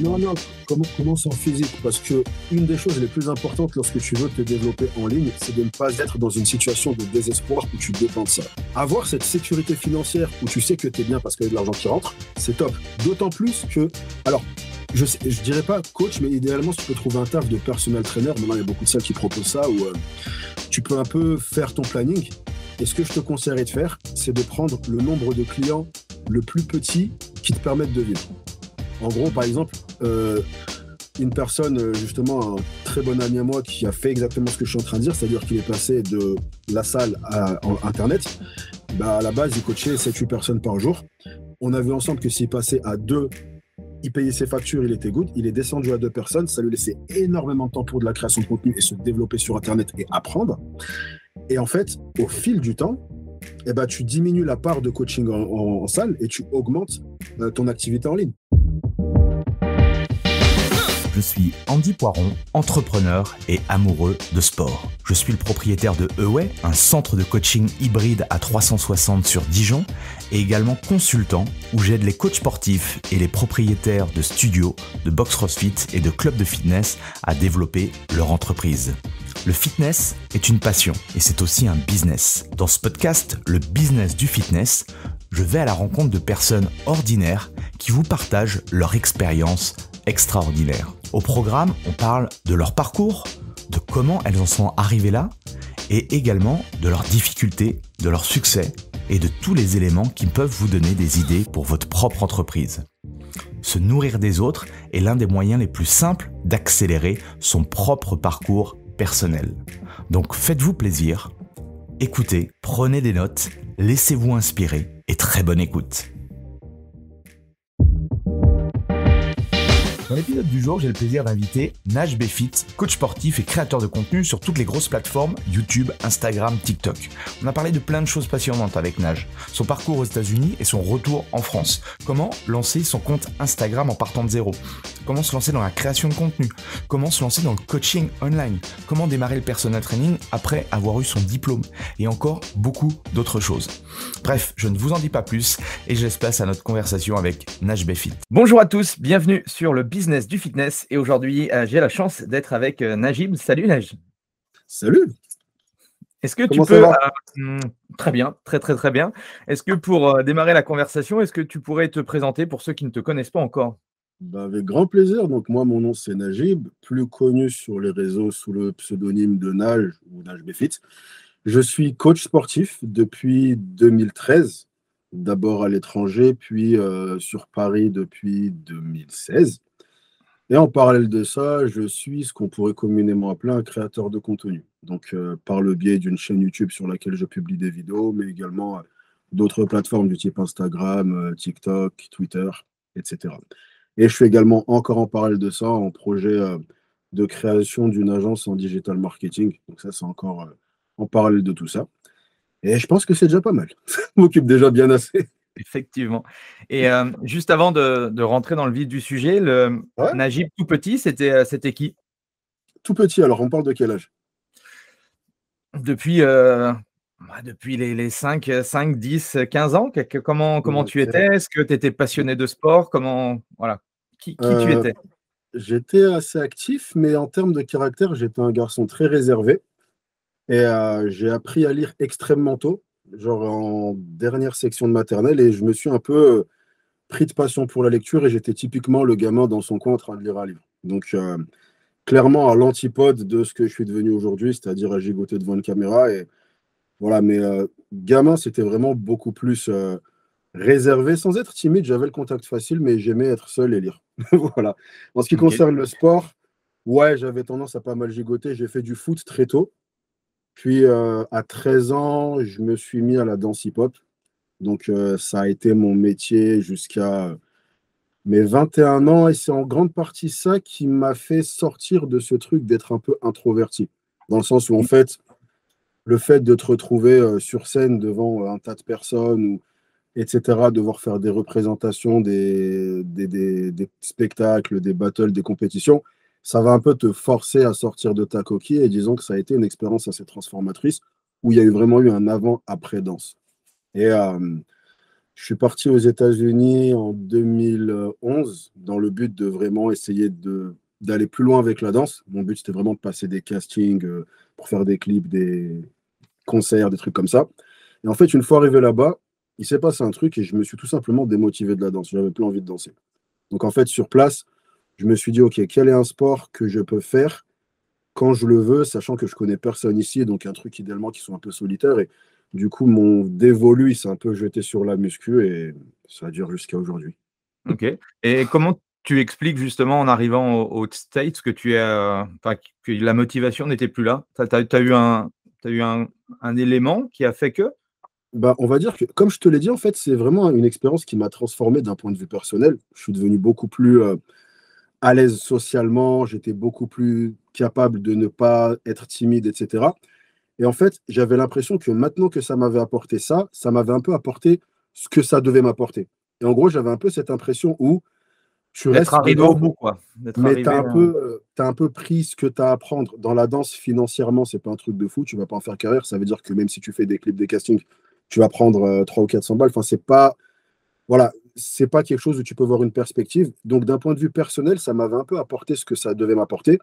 Non, non, commence en physique, parce que une des choses les plus importantes lorsque tu veux te développer en ligne, c'est de ne pas être dans une situation de désespoir où tu dépends de ça. Avoir cette sécurité financière où tu sais que tu es bien parce qu'il y a de l'argent qui rentre, c'est top. D'autant plus que, alors, je dirais pas coach, mais idéalement, si tu peux trouver un taf de personal trainer, maintenant il y a beaucoup de salles qui proposent ça, où tu peux un peu faire ton planning. Et ce que je te conseillerais de faire, c'est de prendre le nombre de clients le plus petit qui te permettent de vivre. En gros, par exemple, une personne, justement, un très bon ami à moi qui a fait exactement ce que je suis en train de dire, c'est-à-dire qu'il est passé de la salle à Internet, bah, à la base, il coachait 7-8 personnes par jour. On a vu ensemble que s'il passait à 2, il payait ses factures, il était good. Il est descendu à 2 personnes, ça lui laissait énormément de temps pour de la création de contenu et se développer sur Internet et apprendre. Et en fait, au fil du temps, eh ben, tu diminues la part de coaching en salle et tu augmentes ton activité en ligne. Je suis Andy Poiron, entrepreneur et amoureux de sport. Je suis le propriétaire de Away, un centre de coaching hybride à 360 sur Dijon, et également consultant où j'aide les coachs sportifs et les propriétaires de studios, de box CrossFit et de clubs de fitness à développer leur entreprise. Le fitness est une passion et c'est aussi un business. Dans ce podcast, le business du fitness, je vais à la rencontre de personnes ordinaires qui vous partagent leur expérience extraordinaire. Au programme, on parle de leur parcours, de comment elles en sont arrivées là, et également de leurs difficultés, de leurs succès et de tous les éléments qui peuvent vous donner des idées pour votre propre entreprise. Se nourrir des autres est l'un des moyens les plus simples d'accélérer son propre parcours personnel. Donc faites-vous plaisir, écoutez, prenez des notes, laissez-vous inspirer et très bonne écoute. Dans l'épisode du jour, j'ai le plaisir d'inviter Naj Befit, coach sportif et créateur de contenu sur toutes les grosses plateformes YouTube, Instagram, TikTok. On a parlé de plein de choses passionnantes avec Naj. Son parcours aux États-Unis et son retour en France. Comment lancer son compte Instagram en partant de zéro. Comment se lancer dans la création de contenu. Comment se lancer dans le coaching online. Comment démarrer le personal training après avoir eu son diplôme. Et encore beaucoup d'autres choses. Bref, je ne vous en dis pas plus et je laisse place à notre conversation avec Naj Befit. Bonjour à tous, bienvenue sur le business du fitness et aujourd'hui j'ai la chance d'être avec Najib. Salut Naj. Salut. Est-ce que Comment tu peux très bien, très bien. Est-ce que pour démarrer la conversation, est-ce que tu pourrais te présenter pour ceux qui ne te connaissent pas encore? Bah, avec grand plaisir. Donc moi, mon nom, c'est Najib, plus connu sur les réseaux sous le pseudonyme de Naj ou Naj Befit. Je suis coach sportif depuis 2013, d'abord à l'étranger, puis sur Paris depuis 2016. Et en parallèle de ça, je suis ce qu'on pourrait communément appeler un créateur de contenu. Donc, par le biais d'une chaîne YouTube sur laquelle je publie des vidéos, mais également d'autres plateformes du type Instagram, TikTok, Twitter, etc. Et je suis également, encore en parallèle de ça, en projet de création d'une agence en digital marketing. Donc, ça, c'est encore en parallèle de tout ça. Et je pense que c'est déjà pas mal. Ça m'occupe déjà bien assez. Effectivement. Et juste avant de rentrer dans le vif du sujet, le Ouais, Najib tout petit, c'était qui? tout petit. Alors, on parle de quel âge? Depuis, depuis les 5, 10, 15 ans? Comment tu Ok. étais? Est-ce que tu étais passionné de sport? Voilà, qui tu Euh, étais? J'étais assez actif, mais en termes de caractère, j'étais un garçon très réservé. Et j'ai appris à lire extrêmement tôt, genre en dernière section de maternelle, et je me suis un peu pris de passion pour la lecture, et j'étais typiquement le gamin dans son coin en train de lire un livre. Donc, clairement, à l'antipode de ce que je suis devenu aujourd'hui, c'est-à-dire à gigoter devant une caméra. Et voilà, mais gamin, c'était vraiment beaucoup plus réservé, sans être timide, j'avais le contact facile, mais j'aimais être seul et lire. Voilà. En ce qui OK. concerne le sport, ouais, j'avais tendance à pas mal gigoter. J'ai fait du foot très tôt. Puis à 13 ans, je me suis mis à la danse hip-hop. Donc ça a été mon métier jusqu'à mes 21 ans. Et c'est en grande partie ça qui m'a fait sortir de ce truc d'être un peu introverti. Dans le sens où, en fait, le fait de te retrouver sur scène devant un tas de personnes, ou, etc., devoir faire des représentations, des spectacles, des battles, des compétitions, ça va un peu te forcer à sortir de ta coquille. Et disons que ça a été une expérience assez transformatrice où il y a eu vraiment eu un avant-après danse. Et Je suis parti aux États-Unis en 2011 dans le but de vraiment essayer d'aller plus loin avec la danse. Mon but, c'était vraiment de passer des castings pour faire des clips, des concerts, des trucs comme ça. Et en fait, une fois arrivé là-bas, il s'est passé un truc et je me suis tout simplement démotivé de la danse. J'avais plus envie de danser. Donc en fait, sur place, je me suis dit, OK, quel est un sport que je peux faire quand je le veux, sachant que je connais personne ici, donc un truc idéalement qui soit un peu solitaire. Et du coup, mon dévolu, il s'est un peu jeté sur la muscu et ça dure jusqu'à aujourd'hui. OK. Et comment tu expliques justement en arrivant aux States que tu es, enfin que la motivation n'était plus là? Tu as eu un élément qui a fait que? Bah, on va dire que, comme je te l'ai dit, en fait, c'est vraiment une expérience qui m'a transformé d'un point de vue personnel. Je suis devenu beaucoup plus à l'aise socialement, j'étais beaucoup plus capable de ne pas être timide, etc. Et en fait, j'avais l'impression que maintenant que ça m'avait apporté ça, ça m'avait un peu apporté ce que ça devait m'apporter. Et en gros, j'avais un peu cette impression où tu D'être restes arrivé au dedans, bout quoi, d'être mais tu as arrivé, un peu, t'as un peu pris ce que tu as à apprendre. Dans la danse, financièrement, c'est pas un truc de fou, tu vas pas en faire carrière. Ça veut dire que même si tu fais des clips, des castings, tu vas prendre 300 ou 400 balles. Enfin, c'est pas, voilà, c'est pas quelque chose où tu peux voir une perspective. Donc, d'un point de vue personnel, ça m'avait un peu apporté ce que ça devait m'apporter.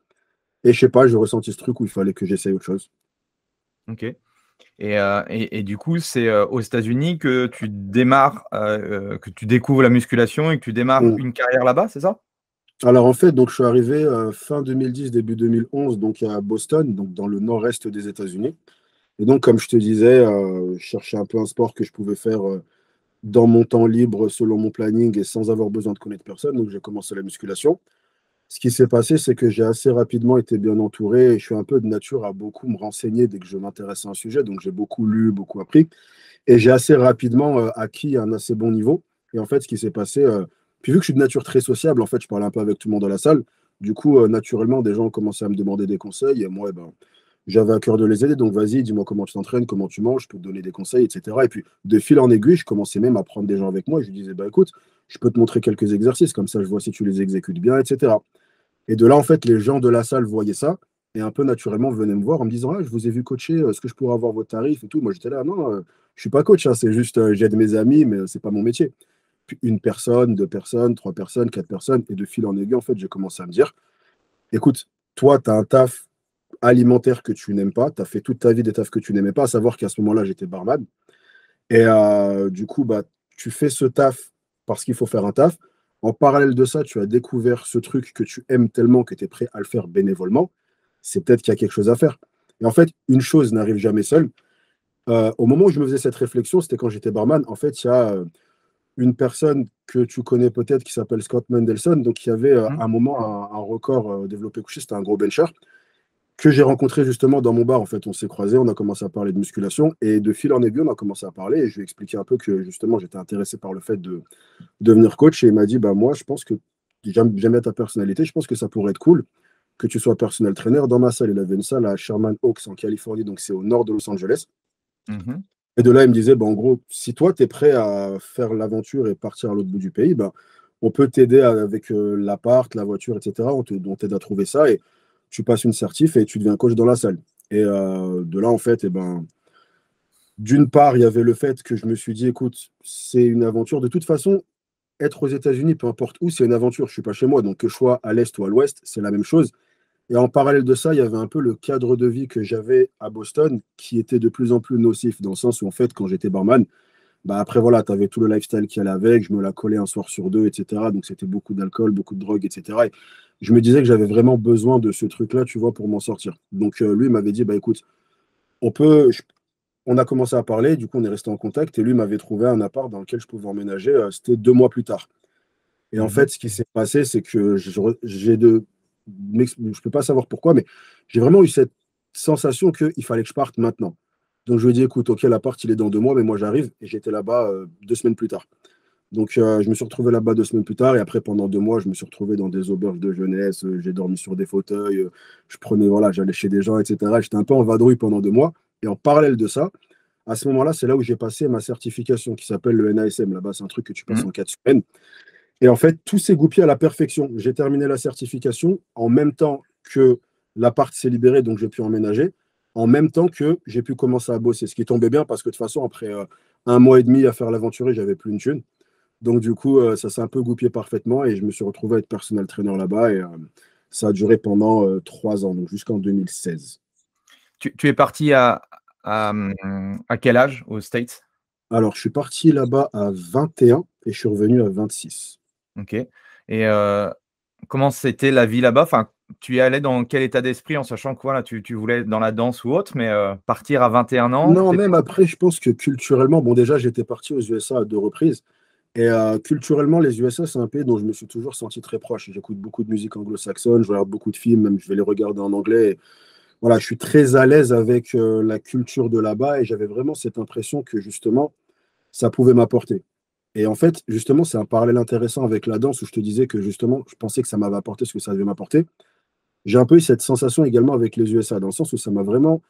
Et je sais pas, j'ai ressenti ce truc où il fallait que j'essaye autre chose. OK. Et du coup, c'est, aux États-Unis que tu démarres, que tu découvres la musculation et que tu démarres Mm. une carrière là-bas, c'est ça? Alors en fait, donc je suis arrivé fin 2010, début 2011, donc à Boston, donc dans le nord-est des États-Unis. Et donc, comme je te disais, je cherchais un peu un sport que je pouvais faire dans mon temps libre, selon mon planning et sans avoir besoin de connaître personne. Donc, j'ai commencé la musculation. Ce qui s'est passé, c'est que j'ai assez rapidement été bien entouré et je suis un peu de nature à beaucoup me renseigner dès que je m'intéresse à un sujet. Donc, j'ai beaucoup lu, beaucoup appris. Et j'ai assez rapidement acquis un assez bon niveau. Et en fait, ce qui s'est passé, puis vu que je suis de nature très sociable, en fait, je parlais un peu avec tout le monde dans la salle. Du coup, naturellement, des gens ont commencé à me demander des conseils. Et moi, eh ben, j'avais à cœur de les aider. Donc, vas-y, dis-moi comment tu t'entraînes, comment tu manges, je peux te donner des conseils, etc. Et puis, de fil en aiguille, je commençais même à prendre des gens avec moi. Et je lui disais, bah, écoute, je peux te montrer quelques exercices. Comme ça, je vois si tu les exécutes bien, etc. Et de là, en fait, les gens de la salle voyaient ça et un peu naturellement venaient me voir en me disant, ah, je vous ai vu coacher, est-ce que je pourrais avoir vos tarifs et tout. Moi, j'étais là, non, je suis pas coach, hein, c'est juste, j'aide mes amis, mais c'est pas mon métier. Puis une personne, deux personnes, trois personnes, quatre personnes, et de fil en aiguille, en fait, j'ai commencé à me dire, écoute, toi, tu as un taf alimentaire que tu n'aimes pas, tu as fait toute ta vie des tafs que tu n'aimais pas, à savoir qu'à ce moment-là, j'étais barman. Et du coup, bah, tu fais ce taf parce qu'il faut faire un taf. En parallèle de ça, tu as découvert ce truc que tu aimes tellement que tu es prêt à le faire bénévolement. C'est peut-être qu'il y a quelque chose à faire. Et en fait, une chose n'arrive jamais seule. Au moment où je me faisais cette réflexion, c'était quand j'étais barman. En fait, il y a une personne que tu connais peut-être qui s'appelle Scott Mendelson, donc qui avait Mmh. un moment un record développé couché, c'était un gros bencher que j'ai rencontré justement dans mon bar. En fait, on s'est croisés, on a commencé à parler de musculation et de fil en aiguille, on a commencé à parler et je lui ai expliqué un peu que justement j'étais intéressé par le fait de devenir coach et il m'a dit bah moi je pense que j'aime bien ta personnalité, je pense que ça pourrait être cool que tu sois personnel trainer dans ma salle. Il avait une salle à Sherman Oaks en Californie, donc c'est au nord de Los Angeles. Mmh. Et de là, il me disait, bah, en gros, si toi, tu es prêt à faire l'aventure et partir à l'autre bout du pays, bah, on peut t'aider avec l'appart, la voiture, etc. On t'aide à trouver ça et tu passes une certif et tu deviens coach dans la salle. Et de là, en fait, eh ben, d'une part, il y avait le fait que je me suis dit, écoute, c'est une aventure. De toute façon, être aux États-Unis, peu importe où, c'est une aventure. Je ne suis pas chez moi, donc que je sois à l'est ou à l'ouest, c'est la même chose. Et en parallèle de ça, il y avait un peu le cadre de vie que j'avais à Boston qui était de plus en plus nocif, dans le sens où, en fait, quand j'étais barman, bah après, voilà, tu avais tout le lifestyle qui allait avec, je me la collais un soir sur deux, etc. Donc, c'était beaucoup d'alcool, beaucoup de drogue, etc. Et je me disais que j'avais vraiment besoin de ce truc-là, tu vois, pour m'en sortir. Donc, lui m'avait dit, bah écoute, on peut, on a commencé à parler, du coup, on est resté en contact, et lui m'avait trouvé un appart dans lequel je pouvais emménager, c'était 2 mois plus tard. Et en Mmh. fait, ce qui s'est passé, c'est que j'ai de, je peux pas savoir pourquoi, mais j'ai vraiment eu cette sensation qu'il fallait que je parte maintenant. Donc je lui ai dit, écoute, ok, l'appart, il est dans 2 mois, mais moi j'arrive. Et j'étais là-bas 2 semaines plus tard. Donc je me suis retrouvé là-bas 2 semaines plus tard. Et après, pendant 2 mois, je me suis retrouvé dans des auberges de jeunesse. J'ai dormi sur des fauteuils. Je prenais, voilà, j'allais chez des gens, etc. J'étais un peu en vadrouille pendant 2 mois. Et en parallèle de ça, à ce moment-là, c'est là où j'ai passé ma certification qui s'appelle le NASM. Là-bas, c'est un truc que tu passes Mmh. en 4 semaines. Et en fait, tout s'est goupillé à la perfection. J'ai terminé la certification en même temps que l'appart s'est libéré, donc j'ai pu emménager, en même temps que j'ai pu commencer à bosser. Ce qui tombait bien parce que de toute façon, après un mois et demi à faire l'aventurier, j'avais plus une thune. Donc, du coup, ça s'est un peu goupillé parfaitement et je me suis retrouvé à être personnel trainer là-bas. Et ça a duré pendant 3 ans, donc jusqu'en 2016. Tu es parti à quel âge aux States? Alors, je suis parti là-bas à 21 et je suis revenu à 26. OK. Et comment c'était la vie là-bas? Enfin, tu y allais dans quel état d'esprit en sachant que voilà, tu voulais être dans la danse ou autre, mais partir à 21 ans, Non, c'était même après, je pense que culturellement, bon, déjà, j'étais parti aux USA à 2 reprises. Et culturellement, les USA, c'est un pays dont je me suis toujours senti très proche. J'écoute beaucoup de musique anglo-saxonne, je regarde beaucoup de films, même je vais les regarder en anglais. Et voilà, je suis très à l'aise avec la culture de là-bas et j'avais vraiment cette impression que justement, ça pouvait m'apporter. Et en fait, justement, c'est un parallèle intéressant avec la danse où je te disais que justement, je pensais que ça m'avait apporté ce que ça devait m'apporter. J'ai un peu eu cette sensation également avec les USA, dans le sens où ça m'a vraiment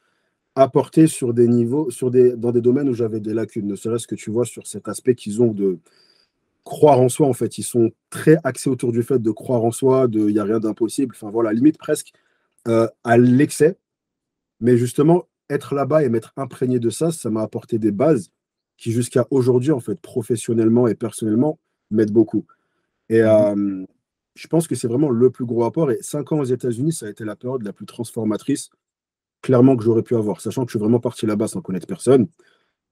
apporté sur des niveaux, dans des domaines où j'avais des lacunes, ne serait-ce que tu vois sur cet aspect qu'ils ont de croire en soi, en fait. Ils sont très axés autour du fait de croire en soi, il n'y a rien d'impossible, enfin voilà, limite presque à l'excès. Mais justement, être là-bas et m'être imprégné de ça, ça m'a apporté des bases qui jusqu'à aujourd'hui, en fait, professionnellement et personnellement, m'aident beaucoup. Et mmh mh. je pense que c'est vraiment le plus gros apport. Et 5 ans aux États-Unis, ça a été la période la plus transformatrice, clairement, que j'aurais pu avoir, sachant que je suis vraiment parti là-bas sans connaître personne,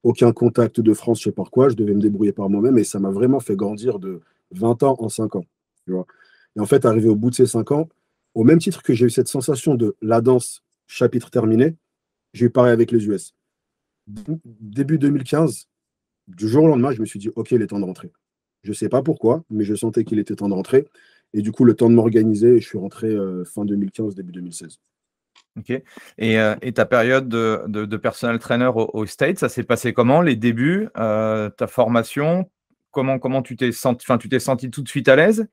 aucun contact de France, je sais pas quoi, je devais me débrouiller par moi-même et ça m'a vraiment fait grandir de 20 ans en 5 ans. Tu vois. Et en fait, arrivé au bout de ces 5 ans, au même titre que j'ai eu cette sensation de la danse, chapitre terminé, j'ai eu pareil avec les US. Début 2015, du jour au lendemain, je me suis dit, OK, il est temps de rentrer. Je ne sais pas pourquoi, mais je sentais qu'il était temps de rentrer. Et du coup, le temps de m'organiser, et je suis rentré fin 2015, début 2016. OK. Et ta période de personal trainer aux States, ça s'est passé comment? Les débuts, ta formation? Comment tu t'es senti, enfin, tu t'es senti tout de suite à l'aise?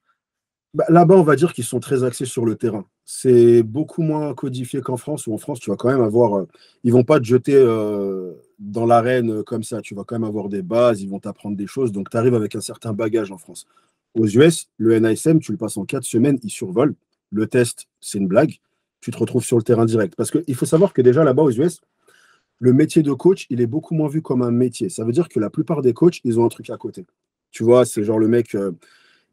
Bah, là-bas, on va dire qu'ils sont très axés sur le terrain. C'est beaucoup moins codifié qu'en France, où en France, tu vas quand même avoir. Ils vont pas te jeter dans l'arène comme ça. Tu vas quand même avoir des bases, ils vont t'apprendre des choses. Donc, tu arrives avec un certain bagage en France. Aux US, le NASM, tu le passes en 4 semaines, il survole. Le test, c'est une blague. Tu te retrouves sur le terrain direct. Parce qu'il faut savoir que déjà là-bas, aux US, le métier de coach, il est beaucoup moins vu comme un métier. Ça veut dire que la plupart des coachs, ils ont un truc à côté. Tu vois, c'est genre le mec,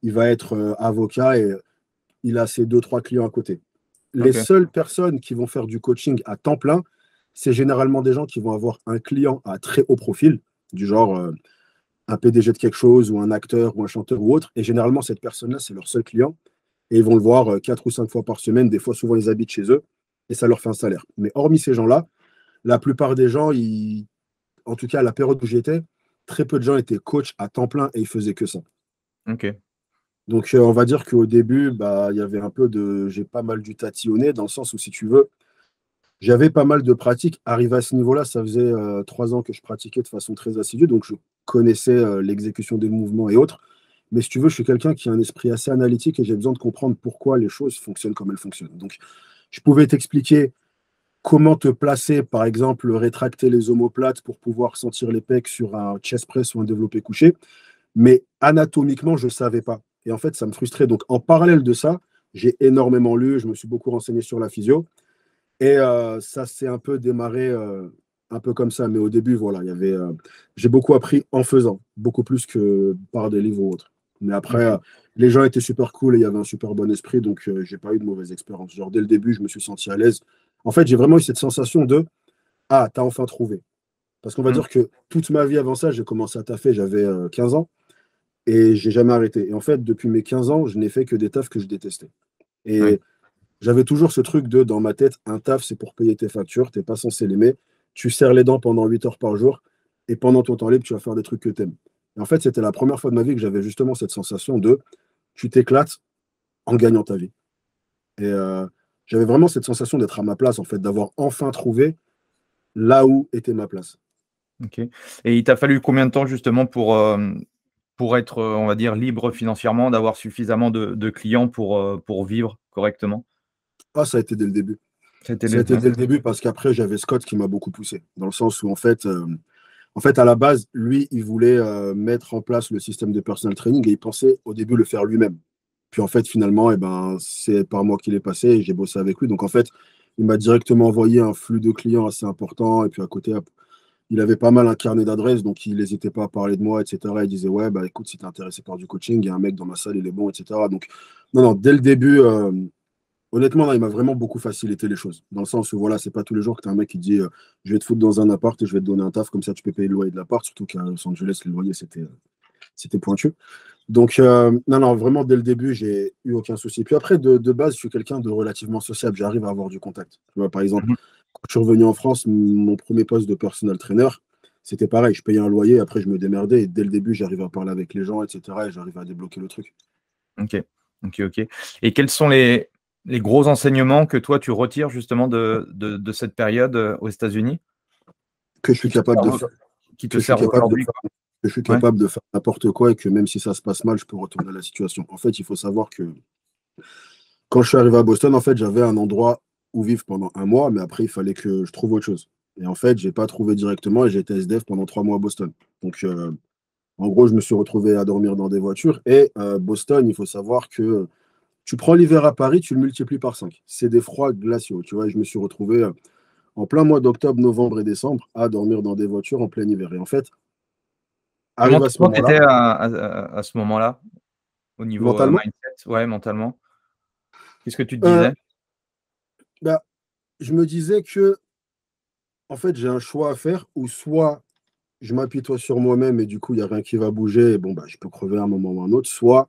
il va être avocat et il a ses 2, 3 clients à côté. Les OK. seules personnes qui vont faire du coaching à temps plein, c'est généralement des gens qui vont avoir un client à très haut profil, du genre un PDG de quelque chose ou un acteur ou un chanteur ou autre. Et généralement, cette personne-là, c'est leur seul client. Et ils vont le voir 4 ou 5 fois par semaine. Des fois, souvent, ils habitent chez eux et ça leur fait un salaire. Mais hormis ces gens-là, la plupart des gens, en tout cas, à la période où j'étais, très peu de gens étaient coachs à temps plein et ils faisaient que ça. OK. Donc, on va dire qu'au début, bah, il y avait un peu de. J'ai pas mal dû tatillonner, dans le sens où, si tu veux, j'avais pas mal de pratiques. Arrivé à ce niveau-là, ça faisait 3 ans que je pratiquais de façon très assidue, donc je connaissais l'exécution des mouvements et autres. Mais si tu veux, je suis quelqu'un qui a un esprit assez analytique et j'ai besoin de comprendre pourquoi les choses fonctionnent comme elles fonctionnent. Donc, je pouvais t'expliquer comment te placer, par exemple, rétracter les omoplates pour pouvoir sentir les pecs sur un chest press ou un développé couché. Mais anatomiquement, je ne savais pas. Et en fait, ça me frustrait. Donc, en parallèle de ça, j'ai énormément lu, je me suis beaucoup renseigné sur la physio. Et ça s'est un peu démarré un peu comme ça. Mais au début, voilà, j'ai beaucoup appris en faisant, beaucoup plus que par des livres ou autres. Mais après, OK. les gens étaient super cool et il y avait un super bon esprit. Donc, j'ai pas eu de mauvaise expérience. Genre, dès le début, je me suis senti à l'aise. En fait, j'ai vraiment eu cette sensation de ah, t'as enfin trouvé. Parce qu'on va Mmh. dire que toute ma vie avant ça, j'ai commencé à taffer, j'avais 15 ans. Et j'ai jamais arrêté. Et en fait, depuis mes 15 ans, je n'ai fait que des tafs que je détestais. Oui. Et j'avais toujours ce truc de, dans ma tête, un taf, c'est pour payer tes factures, t'es pas censé l'aimer. Tu serres les dents pendant 8 heures par jour, et pendant ton temps libre, tu vas faire des trucs que t'aimes. Et en fait, c'était la première fois de ma vie que j'avais justement cette sensation de, tu t'éclates en gagnant ta vie. Et j'avais vraiment cette sensation d'être à ma place, en fait, d'avoir enfin trouvé là où était ma place. OK. Et il t'a fallu combien de temps justement pour être, on va dire, libre financièrement, d'avoir suffisamment de clients pour vivre correctement? Ah, ça a été dès le début. C'était Ça a les été ouais. dès le début parce qu'après, j'avais Scott qui m'a beaucoup poussé, dans le sens où, en fait, à la base, lui, il voulait mettre en place le système de personal training et il pensait au début le faire lui-même. Puis en fait, finalement, eh ben, c'est par moi qu'il est passé et j'ai bossé avec lui. Donc en fait, il m'a directement envoyé un flux de clients assez important. Et puis à côté, il avait pas mal un carnet d'adresses, donc il n'hésitait pas à parler de moi, etc. Il disait, ouais, bah écoute, si t'es intéressé par du coaching, il y a un mec dans ma salle, il est bon, etc. Donc, non, non, dès le début, honnêtement, là, il m'a vraiment beaucoup facilité les choses. Dans le sens où, voilà, c'est pas tous les jours que tu as un mec qui dit je vais te foutre dans un appart et je vais te donner un taf, comme ça tu peux payer le loyer de l'appart. Surtout qu'à Los Angeles, le loyer, c'était pointu. Donc, non, non, vraiment, dès le début, j'ai eu aucun souci. Puis après, de base, je suis quelqu'un de relativement sociable. J'arrive à avoir du contact. Tu vois, par exemple, Mhm. quand je suis revenu en France, mon premier poste de personal trainer, c'était pareil. Je payais un loyer, après, je me démerdais. Et dès le début, j'arrivais à parler avec les gens, etc. Et j'arrivais à débloquer le truc. Ok, ok, ok. Et quels sont les gros enseignements que toi, tu retires justement de cette période aux États-Unis Que je suis qui te capable de servent, faire, qui te que je suis servent capable de aujourd'hui, faire, quoi. que je suis Ouais. capable de faire n'importe quoi et que même si ça se passe mal, je peux retourner la situation. En fait, il faut savoir que quand je suis arrivé à Boston, en fait, j'avais un endroit où vivre pendant un mois, mais après, il fallait que je trouve autre chose. Et en fait, j'ai pas trouvé directement et j'ai été SDF pendant 3 mois à Boston. Donc, en gros, je me suis retrouvé à dormir dans des voitures. Et Boston, il faut savoir que tu prends l'hiver à Paris, tu le multiplies par 5. C'est des froids glaciaux, tu vois. Et je me suis retrouvé en plein mois d'octobre, novembre et décembre à dormir dans des voitures en plein hiver. Et en fait, arrive à ce Comment tu moment-là, étais à ce moment-là, au niveau mentalement, mindset, ouais, mentalement? Qu'est-ce que tu te euh, disais? bah, je me disais que en fait, j'ai un choix à faire où soit je m'apitoie sur moi-même et du coup, il n'y a rien qui va bouger et bon, bah, je peux crever à un moment ou à un autre, soit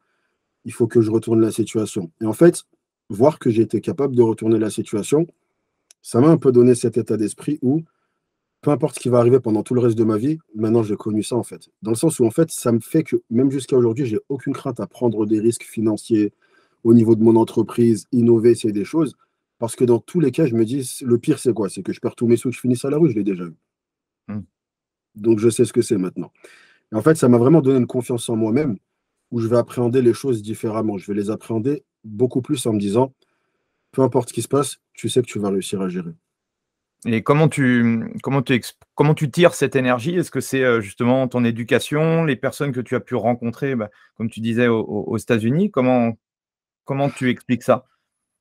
il faut que je retourne la situation. Et en fait, voir que j'étais capable de retourner la situation, ça m'a un peu donné cet état d'esprit où peu importe ce qui va arriver pendant tout le reste de ma vie, maintenant j'ai connu ça en fait. Dans le sens où en fait, ça me fait que même jusqu'à aujourd'hui, j'ai aucune crainte à prendre des risques financiers au niveau de mon entreprise, innover, essayer des choses. Parce que dans tous les cas, je me dis, le pire c'est quoi? C'est que je perds tous mes sous, que je finisse à la rue, je l'ai déjà eu. Mmh. Donc je sais ce que c'est maintenant. Et en fait, ça m'a vraiment donné une confiance en moi-même où je vais appréhender les choses différemment. Je vais les appréhender beaucoup plus en me disant, peu importe ce qui se passe, tu sais que tu vas réussir à gérer. Et comment tu tires cette énergie? Est-ce que c'est, justement ton éducation, les personnes que tu as pu rencontrer, bah, comme tu disais aux États-Unis? Comment tu expliques ça?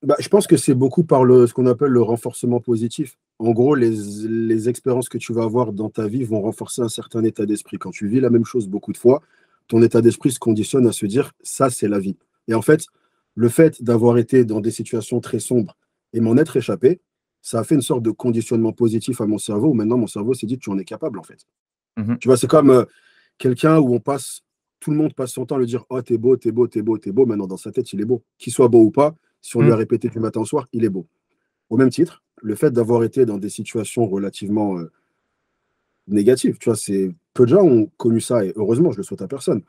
Bah, je pense que c'est beaucoup par ce qu'on appelle le renforcement positif. En gros, les expériences que tu vas avoir dans ta vie vont renforcer un certain état d'esprit. Quand tu vis la même chose beaucoup de fois, ton état d'esprit se conditionne à se dire, ça, c'est la vie. Et en fait, le fait d'avoir été dans des situations très sombres et m'en être échappé, ça a fait une sorte de conditionnement positif à mon cerveau, où maintenant mon cerveau s'est dit, tu en es capable, en fait. Mmh. Tu vois, c'est comme quelqu'un où tout le monde passe son temps à lui dire, oh, t'es beau, t'es beau, t'es beau, t'es beau. Maintenant, dans sa tête, il est beau. Qu'il soit beau ou pas, si on lui Mmh. a répété du matin au soir, il est beau. Au même titre, le fait d'avoir été dans des situations relativement négatives, tu vois, c'est peu de gens ont connu ça et heureusement, je le souhaite à personne.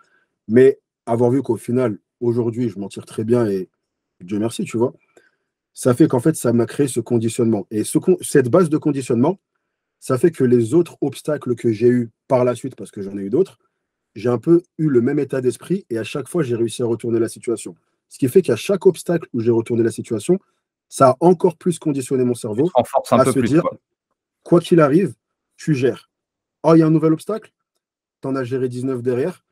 Mais avoir vu qu'au final, aujourd'hui, je m'en tire très bien et Dieu merci, tu vois, ça fait qu'en fait, ça m'a créé ce conditionnement. Et cette base de conditionnement, ça fait que les autres obstacles que j'ai eus par la suite, parce que j'en ai eu d'autres, j'ai un peu eu le même état d'esprit et à chaque fois, j'ai réussi à retourner la situation. Ce qui fait qu'à chaque obstacle où j'ai retourné la situation, ça a encore plus conditionné mon Tu te cerveau renforces un à peu se plus, dire, quoi. quoi qu'il arrive, tu gères. Oh, il y a un nouvel obstacle, tu en as géré 19 derrière.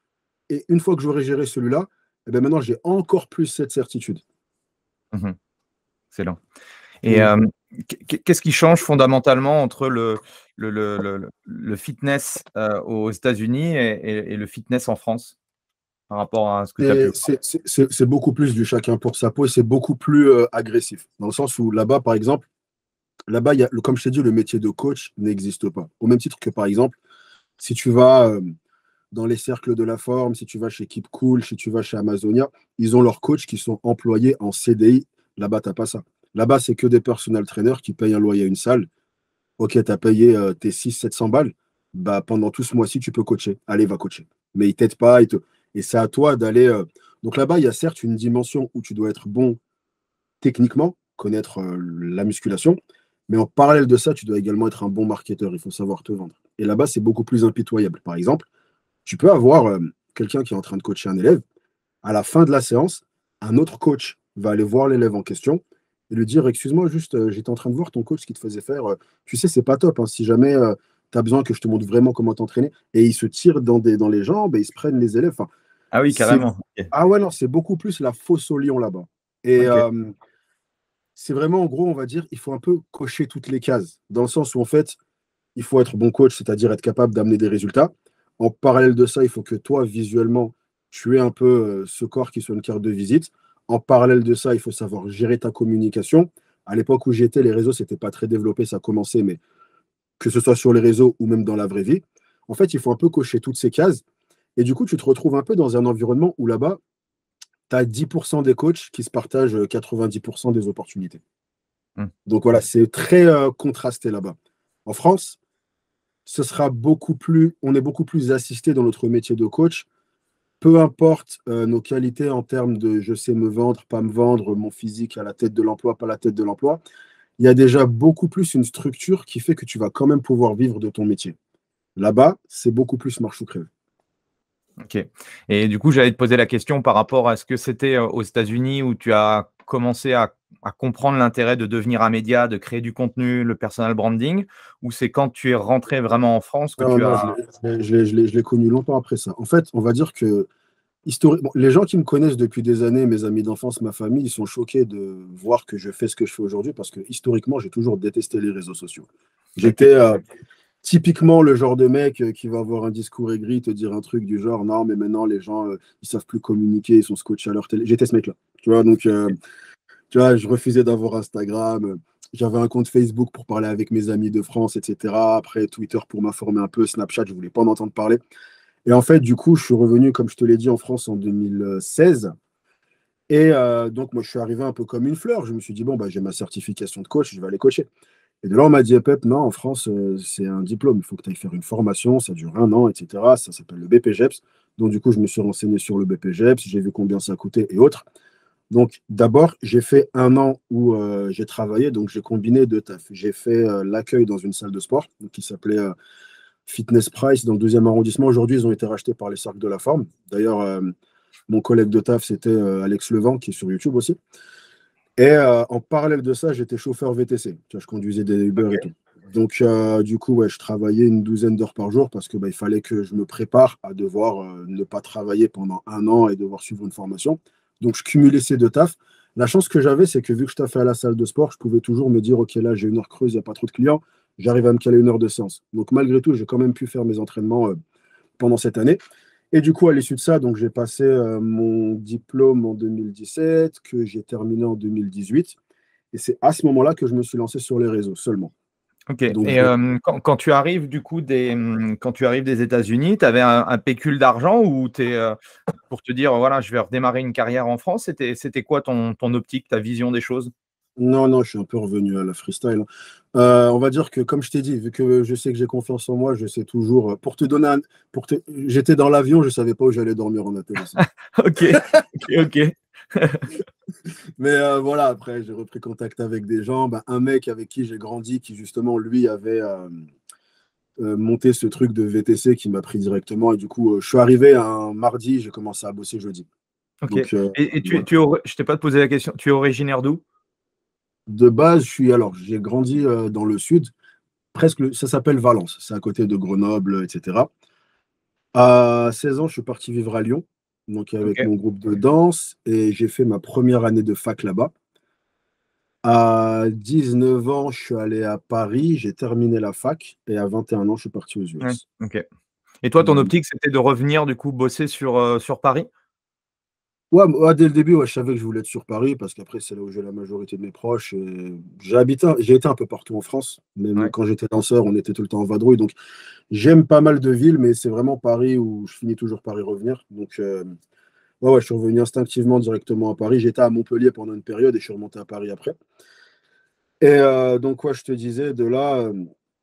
Et une fois que j'aurai géré celui-là, eh ben maintenant, j'ai encore plus cette certitude. Mmh. Excellent. Et Mm. qu'est-ce qui change fondamentalement entre le fitness, aux États-Unis et le fitness en France, par rapport à ce que tu as pu voir? C'est beaucoup plus du chacun pour sa peau et c'est beaucoup plus agressif. Dans le sens où là-bas, par exemple, là-bas, comme je t'ai dit, le métier de coach n'existe pas. Au même titre que, par exemple, si tu vas dans les cercles de la forme, si tu vas chez Keep Cool, si tu vas chez Amazonia, ils ont leurs coachs qui sont employés en CDI. Là-bas, tu n'as pas ça. Là-bas, c'est que des personal trainers qui payent un loyer à une salle. Ok, tu as payé tes 600-700 balles. Bah, pendant tout ce mois-ci, tu peux coacher. Allez, va coacher. Mais ils ne t'aident pas. Et c'est à toi d'aller. Donc là-bas, il y a certes une dimension où tu dois être bon techniquement, connaître la musculation. Mais en parallèle de ça, tu dois également être un bon marketeur. Il faut savoir te vendre. Et là-bas, c'est beaucoup plus impitoyable. Par exemple, tu peux avoir quelqu'un qui est en train de coacher un élève. À la fin de la séance, un autre coach va aller voir l'élève en question et lui dire, excuse-moi, juste, j'étais en train de voir ton coach ce qu'il te faisait faire. Tu sais, c'est pas top, hein. Si jamais tu as besoin que je te montre vraiment comment t'entraîner, et ils se tirent dans les jambes et ils se prennent les élèves. Enfin, Ah oui, c'est... carrément. OK. Ah ouais, non, c'est beaucoup plus la fosse au lion là-bas. Et OK. c'est vraiment, en gros, on va dire, il faut un peu cocher toutes les cases, dans le sens où, en fait, il faut être bon coach, c'est-à-dire être capable d'amener des résultats. En parallèle de ça, il faut que toi, visuellement, tu aies un peu ce corps qui soit une carte de visite. En parallèle de ça, il faut savoir gérer ta communication. À l'époque où j'étais, les réseaux, c'était pas très développé, ça commençait, mais que ce soit sur les réseaux ou même dans la vraie vie. En fait, il faut un peu cocher toutes ces cases. Et du coup, tu te retrouves un peu dans un environnement où là-bas, tu as 10% des coachs qui se partagent 90% des opportunités. Mm. Donc voilà, c'est très contrasté là-bas. En France, ce sera beaucoup plus, on est beaucoup plus assisté dans notre métier de coach, peu importe nos qualités en termes de je sais me vendre, pas me vendre, mon physique à la tête de l'emploi, pas la tête de l'emploi. Il y a déjà beaucoup plus une structure qui fait que tu vas quand même pouvoir vivre de ton métier. Là-bas, c'est beaucoup plus marche ou crève. Ok. Et du coup, j'allais te poser la question par rapport à ce que c'était aux États-Unis où tu as commencé à comprendre l'intérêt de devenir un média, de créer du contenu, le personal branding, ou c'est quand tu es rentré vraiment en France que Non, tu non, as… je l'ai connu longtemps après ça. En fait, on va dire que historiquement, les gens qui me connaissent depuis des années, mes amis d'enfance, ma famille, ils sont choqués de voir que je fais ce que je fais aujourd'hui parce que historiquement, j'ai toujours détesté les réseaux sociaux. Ok. J'étais typiquement le genre de mec qui va avoir un discours aigri, te dire un truc du genre non, mais maintenant les gens ils savent plus communiquer, ils sont scotchés à leur télé. J'étais ce mec-là. Tu vois, donc tu vois, je refusais d'avoir Instagram. J'avais un compte Facebook pour parler avec mes amis de France, etc. Après, Twitter pour m'informer un peu, Snapchat, je voulais pas en entendre parler. Et en fait, du coup, je suis revenu, comme je te l'ai dit, en France en 2016. Et donc, moi, je suis arrivé un peu comme une fleur. Je me suis dit, bon, bah, j'ai ma certification de coach, je vais aller coacher. Et de là, on m'a dit, Pep, non, en France, c'est un diplôme. Il faut que tu ailles faire une formation, ça dure 1 an, etc. Ça s'appelle le BPGEPS. Donc, du coup, je me suis renseigné sur le BPGEPS, j'ai vu combien ça coûtait et autres. Donc, d'abord, j'ai fait 1 an où j'ai travaillé, donc j'ai combiné deux tafs. J'ai fait l'accueil dans une salle de sport donc, qui s'appelait Fitness Price dans le 12e arrondissement. Aujourd'hui, ils ont été rachetés par les Cercles de la Forme. D'ailleurs, mon collègue de taf, c'était Alex Levent, qui est sur YouTube aussi. Et en parallèle de ça, j'étais chauffeur VTC. Tu vois, je conduisais des Uber et Ok. tout. Donc, du coup, ouais, je travaillais une douzaine d'heures par jour parce que bah, il fallait que je me prépare à devoir ne pas travailler pendant 1 an et devoir suivre une formation. Donc, je cumulais ces deux tafs. La chance que j'avais, c'est que vu que je taffais à la salle de sport, je pouvais toujours me dire, OK, là, j'ai une heure creuse, il n'y a pas trop de clients, j'arrive à me caler 1 heure de séance. Donc, malgré tout, j'ai quand même pu faire mes entraînements pendant cette année. Et du coup, à l'issue de ça, donc j'ai passé mon diplôme en 2017, que j'ai terminé en 2018. Et c'est à ce moment-là que je me suis lancé sur les réseaux seulement. Ok. Donc, Et quand tu arrives du coup quand tu arrives des États-Unis, tu avais un pécule d'argent ou t'es pour te dire voilà, je vais redémarrer une carrière en France, c'était quoi ton optique, ta vision des choses? non, non, je suis un peu revenu à la freestyle. On va dire que, comme je t'ai dit, vu que je sais que j'ai confiance en moi, je sais toujours. Pour te donner un. J'étais dans l'avion, je ne savais pas où j'allais dormir en atterrissant. Ok, ok, ok. Mais voilà, après, j'ai repris contact avec des gens. Ben, un mec avec qui j'ai grandi, qui justement, lui, avait monté ce truc de VTC qui m'a pris directement. Et du coup, je suis arrivé un mardi, j'ai commencé à bosser jeudi. Ok. Donc, Et voilà. je t'ai pas posé la question, tu es originaire d'où? De base, j'ai grandi dans le sud, presque, ça s'appelle Valence, c'est à côté de Grenoble, etc. À 16 ans, je suis parti vivre à Lyon, donc avec Ok. mon groupe de danse, et j'ai fait ma première année de fac là-bas. À 19 ans, je suis allé à Paris, j'ai terminé la fac, et à 21 ans, je suis parti aux Ouais, US. ok. Et toi, ton optique, c'était de revenir du coup bosser sur Paris? Ouais, moi, dès le début, ouais, je savais que je voulais être sur Paris parce qu'après, c'est là où j'ai la majorité de mes proches. Et j'ai été un peu partout en France. Même Ouais. quand j'étais danseur, on était tout le temps en vadrouille. Donc, j'aime pas mal de villes, mais c'est vraiment Paris où je finis toujours par y revenir. Donc, ouais, ouais, je suis revenu instinctivement directement à Paris. J'étais à Montpellier pendant une période et je suis remonté à Paris après. Et donc, ouais, je te disais, de là,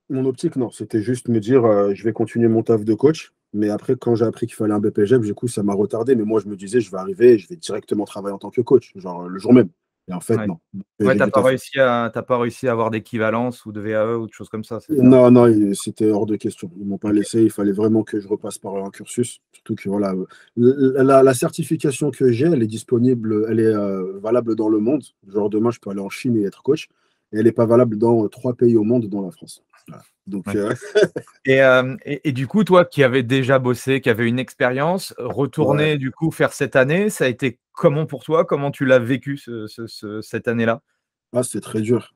mon optique, non, c'était juste me dire, je vais continuer mon taf de coach. Mais après, quand j'ai appris qu'il fallait un BPGEP, du coup, ça m'a retardé. Mais moi, je me disais, je vais arriver et je vais directement travailler en tant que coach, genre le jour même. Et en fait, Ouais. non. Ouais, J'ai dû taffer. tu pas réussi à avoir d'équivalence ou de VAE ou de choses comme ça, c'est ça? Non, non, c'était hors de question. Ils m'ont pas OK. laissé. Il fallait vraiment que je repasse par un cursus. Surtout que voilà, la certification que j'ai, elle est disponible, elle est valable dans le monde. Genre demain, je peux aller en Chine et être coach. Et elle n'est pas valable dans 3 pays au monde, dont la France. Voilà. Donc, Ouais. Et du coup, toi qui avais déjà bossé, qui avais une expérience, ouais. retourner du coup faire cette année, ça a été comment pour toi? Comment tu l'as vécu cette année-là? Ah, c'était très dur.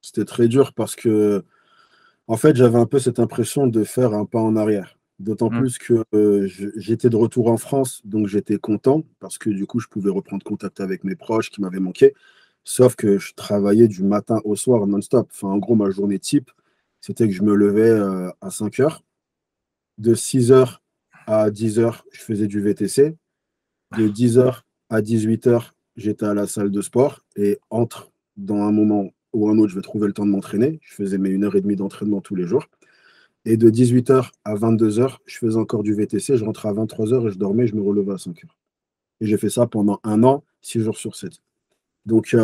C'était très dur parce que En fait, j'avais un peu cette impression de faire un pas en arrière. D'autant Mm. plus que j'étais de retour en France, donc j'étais content parce que du coup, je pouvais reprendre contact avec mes proches qui m'avaient manqué. Sauf que je travaillais du matin au soir non-stop. Enfin, en gros, ma journée type, c'était que je me levais à 5 heures. De 6 heures à 10 heures, je faisais du VTC. De 10 heures à 18 heures, j'étais à la salle de sport. Et dans un moment ou un autre, je vais trouver le temps de m'entraîner. Je faisais mes 1 heure et demie d'entraînement tous les jours. Et de 18 heures à 22 heures, je faisais encore du VTC. Je rentrais à 23 heures et je dormais. Je me relevais à 5 heures. Et j'ai fait ça pendant un an, 6 jours sur 7. Donc,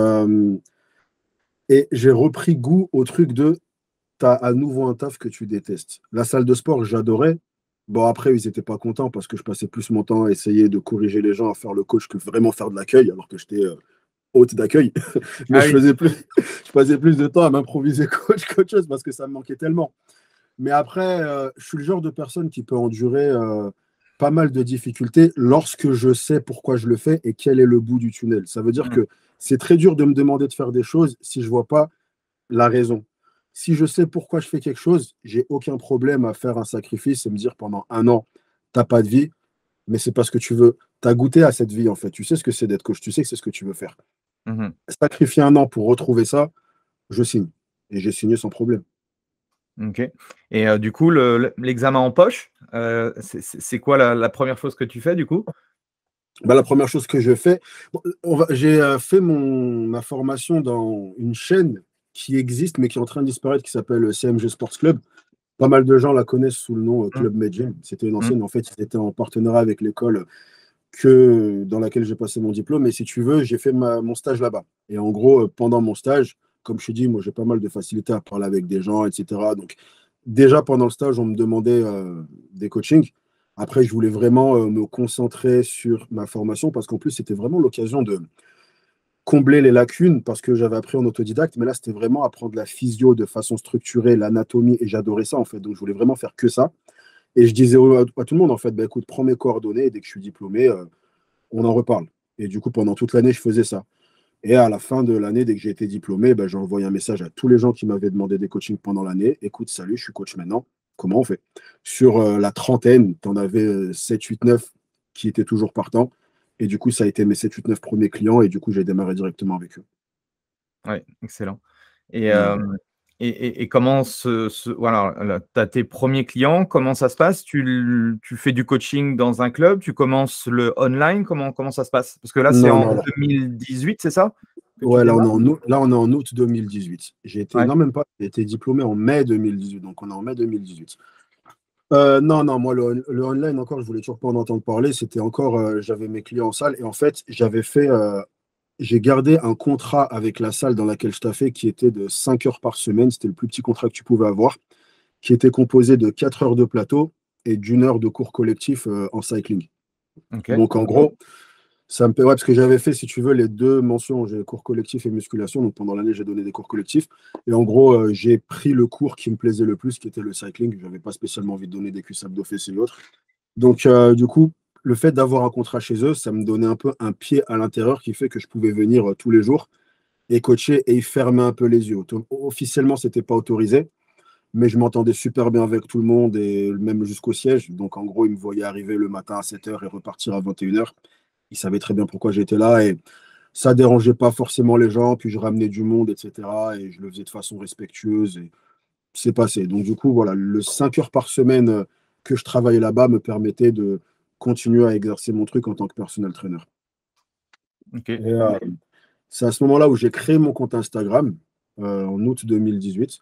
et j'ai repris goût au truc de tu as à nouveau un taf que tu détestes. La salle de sport, j'adorais. Bon, après, ils n'étaient pas contents parce que je passais plus mon temps à essayer de corriger les gens, à faire le coach que vraiment faire de l'accueil, alors que j'étais hôte d'accueil. Mais Ah oui. je passais plus de temps à m'improviser coach qu'autre chose parce que ça me manquait tellement. Mais après, je suis le genre de personne qui peut endurer pas mal de difficultés lorsque je sais pourquoi je le fais et quel est le bout du tunnel. Ça veut dire Mm. que c'est très dur de me demander de faire des choses si je ne vois pas la raison. Si je sais pourquoi je fais quelque chose, j'ai aucun problème à faire un sacrifice et me dire pendant un an, t'as pas de vie, mais c'est parce que tu veux. Tu as goûté à cette vie, en fait. Tu sais ce que c'est d'être coach, tu sais que c'est ce que tu veux faire. Mhm. Sacrifier un an pour retrouver ça, je signe. Et j'ai signé sans problème. Ok. Et du coup, l'examen en poche, c'est quoi la première chose que tu fais du coup? Bah, la première chose que je fais, bon, j'ai fait ma formation dans une chaîne qui existe, mais qui est en train de disparaître, qui s'appelle CMG Sports Club. Pas mal de gens la connaissent sous le nom Mm. Club Medgym. C'était une Mm. ancienne, en fait, ils étaient en partenariat avec l'école dans laquelle j'ai passé mon diplôme. Et si tu veux, j'ai fait mon stage là-bas. Et en gros, pendant mon stage, comme je te dis, moi, j'ai pas mal de facilité à parler avec des gens, etc. Donc, déjà pendant le stage, on me demandait des coachings. Après, je voulais vraiment me concentrer sur ma formation parce qu'en plus, c'était vraiment l'occasion de combler les lacunes parce que j'avais appris en autodidacte. Mais là, c'était vraiment apprendre la physio de façon structurée, l'anatomie. Et j'adorais ça, en fait. Donc, je voulais vraiment faire que ça. Et je disais à tout le monde, en fait, bah, écoute, prends mes coordonnées et dès que je suis diplômé, on en reparle. Et du coup, pendant toute l'année, je faisais ça. Et à la fin de l'année, dès que j'ai été diplômé, ben, j'ai envoyé un message à tous les gens qui m'avaient demandé des coachings pendant l'année. Écoute, salut, je suis coach maintenant. Comment on fait? Sur la trentaine, tu en avais 7, 8, 9 qui étaient toujours partants. Et du coup, ça a été mes 7, 8, 9 premiers clients. Et du coup, j'ai démarré directement avec eux. Ouais, excellent. Et, Ouais. et comment voilà, tu as tes premiers clients, comment ça se passe? Tu fais du coaching dans un club? Tu commences le online? Comment ça se passe? Parce que là, c'est Non, en non, là. 2018, c'est ça? Que tu Ouais, là, démarres? on est en août 2018. J'ai été, Ouais. non, même pas, j'ai été diplômé en mai 2018. Donc, on est en mai 2018. Non, non, moi, le online, encore, je voulais toujours pas en entendre parler. C'était encore, j'avais mes clients en salle et en fait, j'ai gardé un contrat avec la salle dans laquelle je taffais qui était de 5 heures par semaine. C'était le plus petit contrat que tu pouvais avoir, qui était composé de 4 heures de plateau et d'1 heure de cours collectif en cycling. OK. Donc, en gros, ça me ouais, parce que j'avais fait, si tu veux, les deux mentions, j'ai cours collectif et musculation. Donc, pendant l'année, j'ai donné des cours collectifs. Et en gros, j'ai pris le cours qui me plaisait le plus, qui était le cycling. Je n'avais pas spécialement envie de donner des cuisses abdos fessiers et autres. Donc, du coup, le fait d'avoir un contrat chez eux, ça me donnait un peu un pied à l'intérieur qui fait que je pouvais venir tous les jours et coacher et y fermer un peu les yeux. Officiellement, ce n'était pas autorisé, mais je m'entendais super bien avec tout le monde et même jusqu'au siège. Donc, en gros, ils me voyaient arriver le matin à 7 heures et repartir à 21 heures. Ils savaient très bien pourquoi j'étais là et ça dérangeait pas forcément les gens. Puis, je ramenais du monde, etc. Et je le faisais de façon respectueuse et c'est passé. Donc, du coup, voilà, le 5 heures par semaine que je travaillais là-bas me permettait de continuer à exercer mon truc en tant que personal trainer. OK. Et c'est à ce moment-là où j'ai créé mon compte Instagram en août 2018.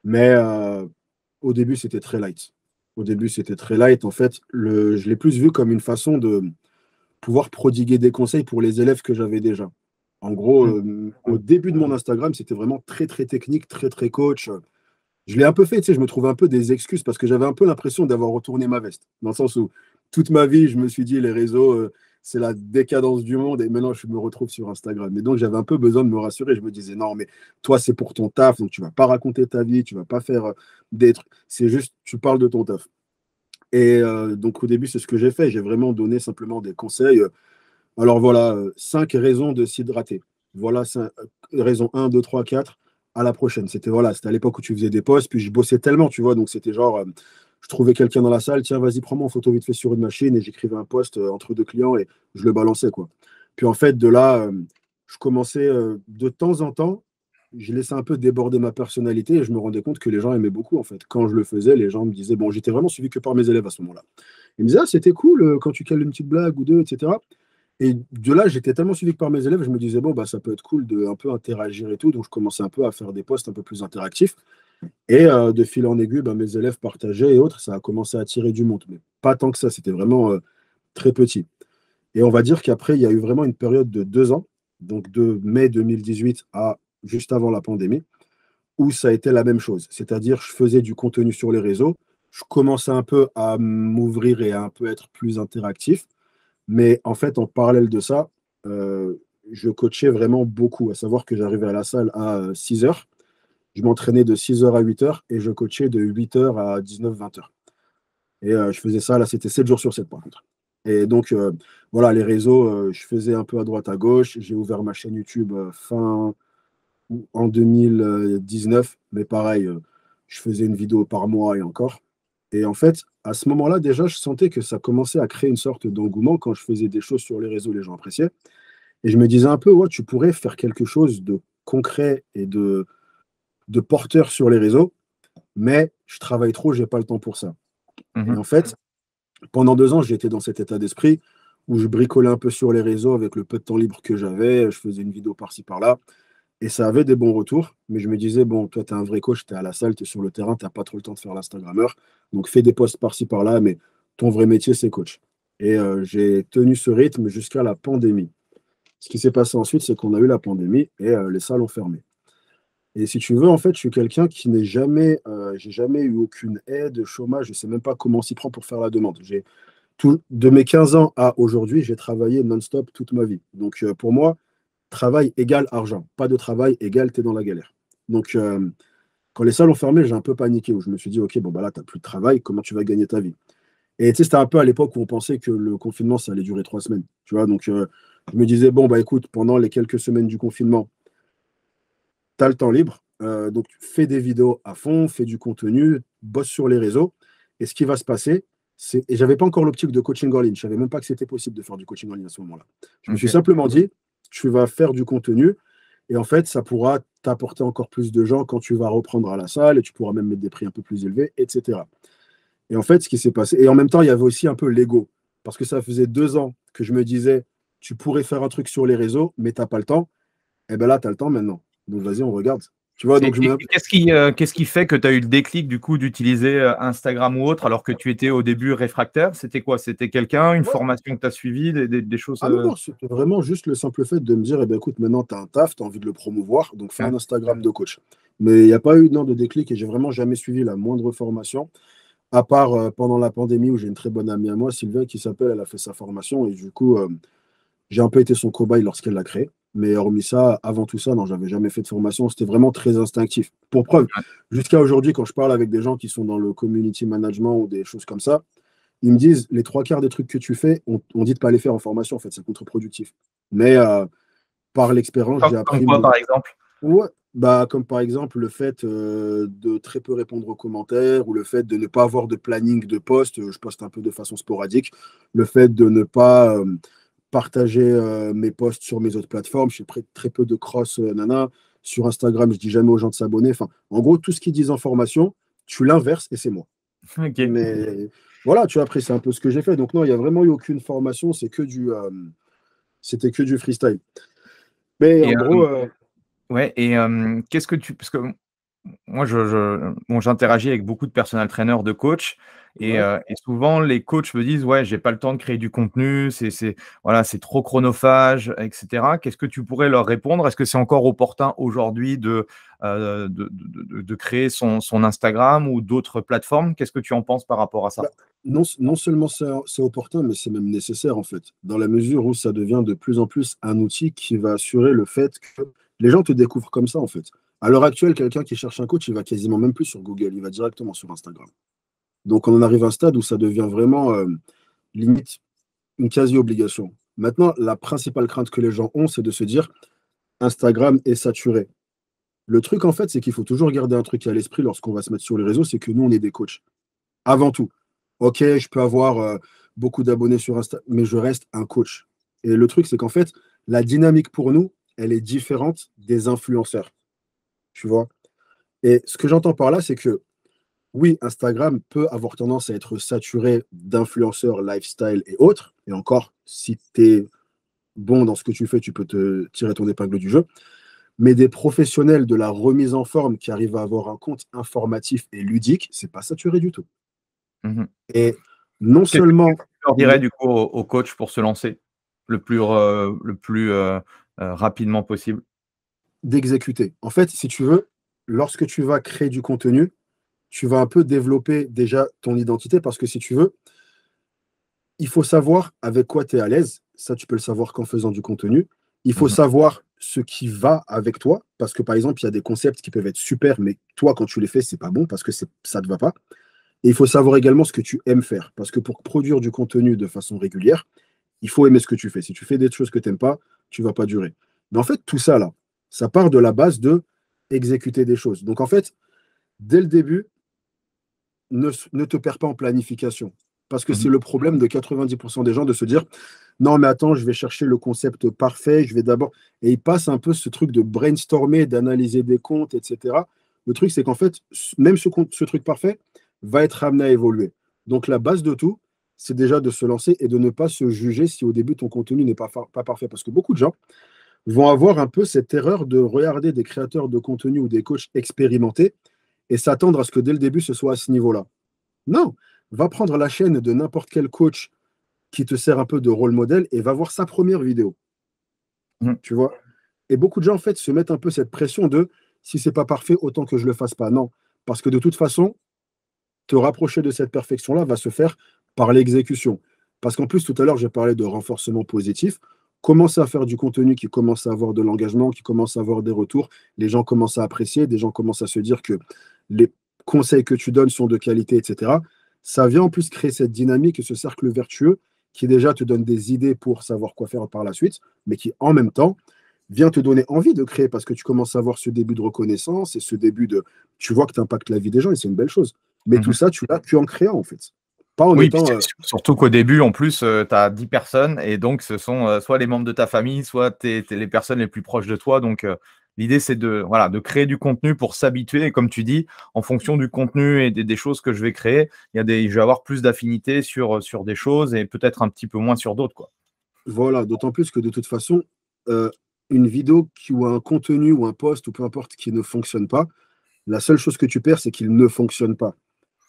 Mais au début, c'était très light. Au début, c'était très light. En fait, je l'ai plus vu comme une façon de pouvoir prodiguer des conseils pour les élèves que j'avais déjà. En gros, Mmh. au début de mon Instagram, c'était vraiment très, très technique, très, très coach. Je l'ai un peu fait, tu sais, je me trouvais un peu des excuses parce que j'avais un peu l'impression d'avoir retourné ma veste. Dans le sens où toute ma vie, je me suis dit, les réseaux, c'est la décadence du monde et maintenant, je me retrouve sur Instagram. Et donc, j'avais un peu besoin de me rassurer. Je me disais, non, mais toi, c'est pour ton taf, donc tu vas pas raconter ta vie, tu vas pas faire des trucs. C'est juste, tu parles de ton taf. Et donc, au début, c'est ce que j'ai fait. J'ai vraiment donné simplement des conseils. Alors voilà, 5 raisons de s'hydrater. Voilà, raison 1, 2, 3, 4. à la prochaine. C'était voilà, c'était à l'époque où tu faisais des posts, puis je bossais tellement, tu vois, donc c'était genre, je trouvais quelqu'un dans la salle, tiens, vas-y, prends-moi en photo vite fait sur une machine, et j'écrivais un post entre deux clients et je le balançais, quoi. Puis en fait, de là, je commençais de temps en temps, je laissais un peu déborder ma personnalité et je me rendais compte que les gens aimaient beaucoup, en fait. Quand je le faisais, les gens me disaient, bon, j'étais vraiment suivi que par mes élèves à ce moment-là. Ils me disaient, ah, c'était cool quand tu cales une petite blague ou deux, etc. Et de là, j'étais tellement suivi que par mes élèves, je me disais, bon, bah, ça peut être cool de un peu interagir et tout. Donc, je commençais un peu à faire des posts un peu plus interactifs. Et de fil en aiguille, bah, mes élèves partageaient et autres. Ça a commencé à attirer du monde. Mais pas tant que ça, c'était vraiment très petit. Et on va dire qu'après, il y a eu vraiment une période de 2 ans, donc de mai 2018 à juste avant la pandémie, où ça a été la même chose. C'est-à-dire, je faisais du contenu sur les réseaux. Je commençais un peu à m'ouvrir et à un peu être plus interactif. Mais en fait, en parallèle de ça, euh, je coachais vraiment beaucoup, à savoir que j'arrivais à la salle à 6 heures, je m'entraînais de 6 heures à 8 heures et je coachais de 8 heures à 19-20 heures. Et je faisais ça, là, c'était 7 jours sur 7 par contre. Et donc, voilà, les réseaux, je faisais un peu à droite, à gauche. J'ai ouvert ma chaîne YouTube fin en 2019, mais pareil, je faisais une vidéo par mois et encore. Et en fait, à ce moment-là, déjà, je sentais que ça commençait à créer une sorte d'engouement quand je faisais des choses sur les réseaux, les gens appréciaient. Et je me disais un peu, ouais, tu pourrais faire quelque chose de concret et de porteur sur les réseaux, mais je travaille trop, j'ai pas le temps pour ça. Et Mhm. en fait, pendant 2 ans, j'étais dans cet état d'esprit où je bricolais un peu sur les réseaux avec le peu de temps libre que j'avais, je faisais une vidéo par-ci par-là, et ça avait des bons retours, mais je me disais, bon, toi, tu es un vrai coach, tu es à la salle, tu es sur le terrain, tu n'as pas trop le temps de faire l'Instagrammeur, donc fais des posts par-ci par-là, mais ton vrai métier, c'est coach. Et j'ai tenu ce rythme jusqu'à la pandémie. Ce qui s'est passé ensuite, c'est qu'on a eu la pandémie et les salles ont fermé. Et si tu veux, en fait, je suis quelqu'un qui n'est jamais, j'ai jamais eu aucune aide, chômage, je ne sais même pas comment on s'y prend pour faire la demande. De mes 15 ans à aujourd'hui, j'ai travaillé non-stop toute ma vie. Donc pour moi, travail égale argent. Pas de travail égale t'es dans la galère. Donc quand les salles ont fermé, j'ai un peu paniqué, où je me suis dit, OK, bon, bah là, tu n'as plus de travail, comment tu vas gagner ta vie? Et tu sais, c'était un peu à l'époque où on pensait que le confinement, ça allait durer 3 semaines. Tu vois, donc je me disais, bon, bah écoute, pendant les quelques semaines du confinement, tu as le temps libre. Donc, fais des vidéos à fond, fais du contenu, bosse sur les réseaux. Et ce qui va se passer, c'est. Et j'avais pas encore l'optique de coaching en ligne. Je savais même pas que c'était possible de faire du coaching en ligne à ce moment-là. Je me suis Ok. simplement dit, tu vas faire du contenu. Et en fait, ça pourra t'apporter encore plus de gens quand tu vas reprendre à la salle et tu pourras même mettre des prix un peu plus élevés, etc. Et en fait, ce qui s'est passé. Et en même temps, il y avait aussi un peu l'ego. Parce que ça faisait 2 ans que je me disais, tu pourrais faire un truc sur les réseaux, mais tu n'as pas le temps. Et bien là, tu as le temps maintenant. Donc vas-y, on regarde. Tu vois, donc Et qu'est-ce qui fait que tu as eu le déclic du coup d'utiliser Instagram ou autre alors que tu étais au début réfractaire? C'était quoi? C'était quelqu'un, une ouais. formation que tu as suivie, des choses Ah non, non, c'était vraiment juste le simple fait de me dire, eh ben, écoute, maintenant tu as un taf, tu as envie de le promouvoir, donc fais hein. un Instagram de coach. Mais il n'y a pas eu non, de déclic et j'ai vraiment jamais suivi la moindre formation, à part pendant la pandémie où j'ai une très bonne amie à moi, Sylvain, qui s'appelle, elle a fait sa formation et du coup, j'ai un peu été son cobaye lorsqu'elle l'a créé. Mais hormis ça, avant tout ça, non, j'avais jamais fait de formation. C'était vraiment très instinctif. Pour preuve, jusqu'à aujourd'hui, quand je parle avec des gens qui sont dans le community management ou des choses comme ça, ils me disent les trois quarts des trucs que tu fais, on dit de pas les faire en formation, en fait, c'est contre-productif. Mais par l'expérience, j'ai Comme appris quoi, par exemple? Ouais, bah, comme par exemple le fait de très peu répondre aux commentaires ou le fait de ne pas avoir de planning de poste, je poste un peu de façon sporadique, le fait de ne pas partager mes posts sur mes autres plateformes, je fais très peu de cross nana, sur Instagram, je dis jamais aux gens de s'abonner, enfin, en gros, tout ce qu'ils disent en formation, tu l'inverses et c'est moi. Ok. Mais voilà, tu vois, après, c'est un peu ce que j'ai fait. Donc non, il n'y a vraiment eu aucune formation, c'était que du freestyle. Mais Et en gros, ouais, et qu'est-ce que tu. Parce que moi, bon, j'interagis avec beaucoup de personal trainers, de coachs, ouais. et souvent les coachs me disent, ouais, j'ai pas le temps de créer du contenu, voilà, c'est trop chronophage, etc. Qu'est-ce que tu pourrais leur répondre? Est-ce que c'est encore opportun aujourd'hui de créer son Instagram ou d'autres plateformes? Qu'est-ce que tu en penses par rapport à ça? Bah, non seulement c'est opportun, mais c'est même nécessaire en fait, dans la mesure où ça devient de plus en plus un outil qui va assurer le fait que les gens te découvrent comme ça en fait. À l'heure actuelle, quelqu'un qui cherche un coach, il va quasiment même plus sur Google, il va directement sur Instagram. Donc on en arrive à un stade où ça devient vraiment limite une quasi-obligation. Maintenant, la principale crainte que les gens ont, c'est de se dire Instagram est saturé. Le truc, en fait, c'est qu'il faut toujours garder un truc à l'esprit lorsqu'on va se mettre sur les réseaux, c'est que nous, on est des coachs. Avant tout. Ok, je peux avoir beaucoup d'abonnés sur Insta, mais je reste un coach. Et le truc, c'est qu'en fait, la dynamique pour nous, elle est différente des influenceurs. Tu vois? Et ce que j'entends par là, c'est que oui, Instagram peut avoir tendance à être saturé d'influenceurs, lifestyle et autres. Et encore, si tu es bon dans ce que tu fais, tu peux te tirer ton épingle du jeu. Mais des professionnels de la remise en forme qui arrivent à avoir un compte informatif et ludique, c'est pas saturé du tout. Mhm. Et non Qu'est-ce que seulement tu leur dirais du coup au coach pour se lancer le plus rapidement possible? d'exécuter. En fait, si tu veux, lorsque tu vas créer du contenu, tu vas un peu développer déjà ton identité parce que si tu veux, il faut savoir avec quoi tu es à l'aise. Ça, tu peux le savoir qu'en faisant du contenu. Il faut Mhm. savoir ce qui va avec toi parce que par exemple, il y a des concepts qui peuvent être super, mais toi, quand tu les fais, c'est pas bon parce que ça ne te va pas. Et il faut savoir également ce que tu aimes faire parce que pour produire du contenu de façon régulière, il faut aimer ce que tu fais. Si tu fais des choses que tu n'aimes pas, tu ne vas pas durer. Mais en fait, tout ça, là, ça part de la base de exécuter des choses. Donc en fait, dès le début, ne te perds pas en planification. Parce que c'est Mhm. le problème de 90% des gens de se dire non, mais attends, je vais chercher le concept parfait, je vais d'abord. Et ils passent un peu ce truc de brainstormer, d'analyser des comptes, etc. Le truc, c'est qu'en fait, même ce truc parfait va être amené à évoluer. Donc, la base de tout, c'est déjà de se lancer et de ne pas se juger si au début ton contenu n'est pas parfait. Parce que beaucoup de gens vont avoir un peu cette erreur de regarder des créateurs de contenu ou des coachs expérimentés et s'attendre à ce que dès le début, ce soit à ce niveau-là. Non, va prendre la chaîne de n'importe quel coach qui te sert un peu de rôle modèle et va voir sa première vidéo, Mhm. tu vois. Et beaucoup de gens, en fait, se mettent un peu cette pression de si c'est pas parfait, autant que je le fasse pas. Non, parce que de toute façon, te rapprocher de cette perfection-là va se faire par l'exécution. Parce qu'en plus, tout à l'heure, j'ai parlé de renforcement positif. Commencer à faire du contenu qui commence à avoir de l'engagement, qui commence à avoir des retours, les gens commencent à apprécier, des gens commencent à se dire que les conseils que tu donnes sont de qualité, etc. Ça vient en plus créer cette dynamique et ce cercle vertueux qui déjà te donne des idées pour savoir quoi faire par la suite, mais qui en même temps vient te donner envie de créer parce que tu commences à avoir ce début de reconnaissance et ce début de... Tu vois que tu impactes la vie des gens et c'est une belle chose. Mais tout Mhm. ça, tu l'as qu'en créant, en fait. Pas en Oui, puis étant. surtout qu'au début, en plus, tu as 10 personnes et donc ce sont soit les membres de ta famille, soit les personnes les plus proches de toi. Donc, l'idée, c'est voilà, de créer du contenu pour s'habituer. Et comme tu dis, en fonction du contenu et des choses que je vais créer, je vais avoir plus d'affinité sur des choses et peut-être un petit peu moins sur d'autres, quoi. Voilà, d'autant plus que de toute façon, euh, une vidéo ou un contenu ou un post ou peu importe qui ne fonctionne pas, la seule chose que tu perds, c'est qu'il ne fonctionne pas.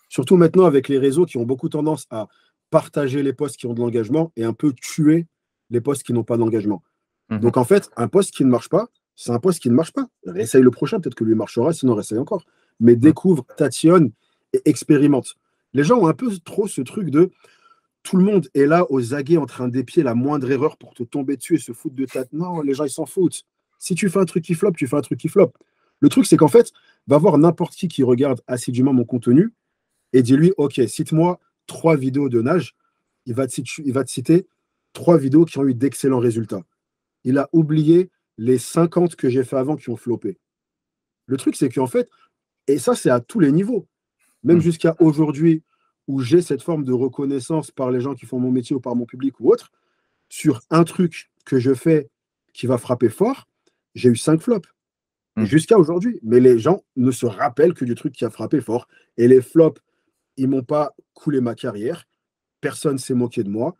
Surtout maintenant avec les réseaux qui ont beaucoup tendance à partager les posts qui ont de l'engagement et un peu tuer les posts qui n'ont pas d'engagement. Mhm. Donc en fait, un post qui ne marche pas, c'est un post qui ne marche pas. Réessaye le prochain, peut-être que lui marchera, sinon réessaye encore. Mais Mhm. découvre, tatillonne et expérimente. Les gens ont un peu trop ce truc de tout le monde est là aux aguets en train d'épier la moindre erreur pour te tomber dessus et se foutre de ta... Non, les gens, ils s'en foutent. Si tu fais un truc qui floppe, tu fais un truc qui floppe. Le truc, c'est qu'en fait, va voir n'importe qui regarde assidûment mon contenu et dis-lui, OK, cite-moi 3 vidéos de nage. Il va te citer 3 vidéos qui ont eu d'excellents résultats. Il a oublié les 50 que j'ai fait avant qui ont floppé. Le truc, c'est qu'en fait, et ça, c'est à tous les niveaux, même Mhm. jusqu'à aujourd'hui, où j'ai cette forme de reconnaissance par les gens qui font mon métier ou par mon public ou autre, sur un truc que je fais qui va frapper fort, j'ai eu 5 flops. Mhm. Jusqu'à aujourd'hui. Mais les gens ne se rappellent que du truc qui a frappé fort. Et les flops, ils m'ont pas coulé ma carrière. Personne s'est moqué de moi.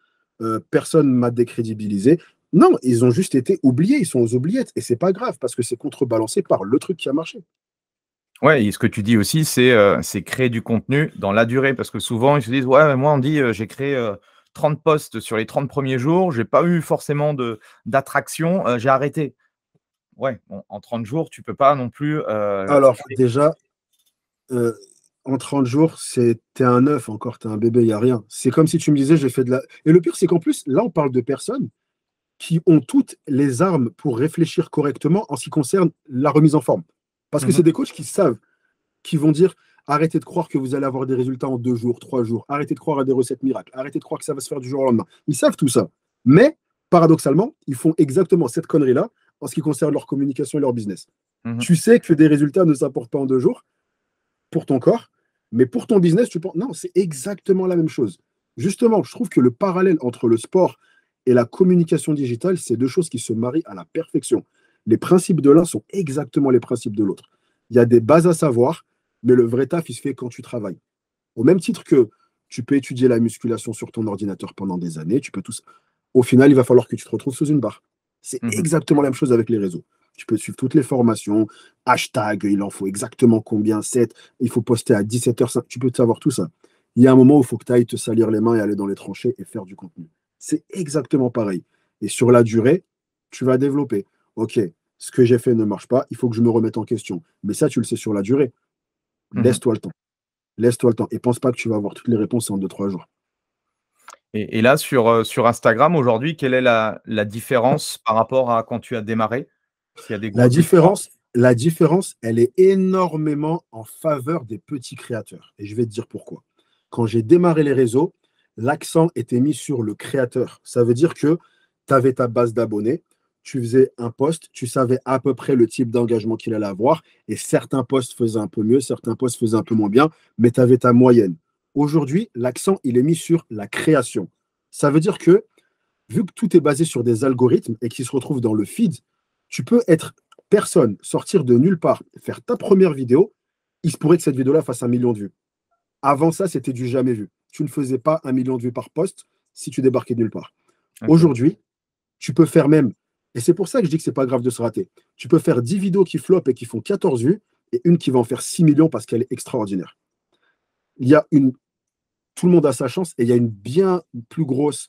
Personne m'a décrédibilisé. Non, ils ont juste été oubliés. Ils sont aux oubliettes. Et c'est pas grave parce que c'est contrebalancé par le truc qui a marché. Ouais, et ce que tu dis aussi, c'est créer du contenu dans la durée. Parce que souvent, ils se disent, ouais, mais moi, on dit, j'ai créé 30 posts sur les 30 premiers jours, j'ai pas eu forcément d'attraction, j'ai arrêté. Ouais, bon, en 30 jours, tu peux pas non plus. Alors, déjà, euh, en 30 jours, t'es un œuf encore, t'es un bébé, il n'y a rien. C'est comme si tu me disais, j'ai fait de la. Et le pire, c'est qu'en plus, là, on parle de personnes qui ont toutes les armes pour réfléchir correctement en ce qui concerne la remise en forme. Parce que Mhm. c'est des coachs qui savent, qui vont dire arrêtez de croire que vous allez avoir des résultats en 2 jours, 3 jours, arrêtez de croire à des recettes miracles, arrêtez de croire que ça va se faire du jour au lendemain. Ils savent tout ça. Mais, paradoxalement, ils font exactement cette connerie-là en ce qui concerne leur communication et leur business. Mhm. Tu sais que des résultats ne s'apportent pas en 2 jours pour ton corps, mais pour ton business, tu penses, non, c'est exactement la même chose. Justement, je trouve que le parallèle entre le sport et la communication digitale, c'est deux choses qui se marient à la perfection. Les principes de l'un sont exactement les principes de l'autre. Il y a des bases à savoir, mais le vrai taf, il se fait quand tu travailles. Au même titre que tu peux étudier la musculation sur ton ordinateur pendant des années, tu peux tout ça. Au final, il va falloir que tu te retrouves sous une barre. C'est Mhm. exactement la même chose avec les réseaux. Tu peux suivre toutes les formations, hashtag, il en faut exactement combien, 7, il faut poster à 17h05, tu peux savoir tout ça. Il y a un moment où il faut que tu ailles te salir les mains et aller dans les tranchées et faire du contenu. C'est exactement pareil. Et sur la durée, tu vas développer. OK, ce que j'ai fait ne marche pas, il faut que je me remette en question. Mais ça, tu le sais sur la durée. Mhm. Laisse-toi le temps. Laisse-toi le temps. Et pense pas que tu vas avoir toutes les réponses en 2, 3 jours. Et là, sur Instagram, aujourd'hui, quelle est la différence par rapport à quand tu as démarré? S'il y a des La grosses différences? différence, la différence, elle est énormément en faveur des petits créateurs. Et je vais te dire pourquoi. Quand j'ai démarré les réseaux, l'accent était mis sur le créateur. Ça veut dire que tu avais ta base d'abonnés, tu faisais un post, tu savais à peu près le type d'engagement qu'il allait avoir, et certains posts faisaient un peu mieux, certains posts faisaient un peu moins bien, mais tu avais ta moyenne. Aujourd'hui, l'accent, il est mis sur la création. Ça veut dire que vu que tout est basé sur des algorithmes et qui se retrouvent dans le feed, tu peux être personne, sortir de nulle part, faire ta première vidéo, il se pourrait que cette vidéo-là fasse 1 million de vues. Avant ça, c'était du jamais vu. Tu ne faisais pas 1 million de vues par post si tu débarquais de nulle part. OK. Aujourd'hui, tu peux faire même, et c'est pour ça que je dis que c'est pas grave de se rater, tu peux faire 10 vidéos qui flopent et qui font 14 vues, et une qui va en faire 6 millions parce qu'elle est extraordinaire. Il y a une, tout le monde a sa chance, et il y a une bien plus grosse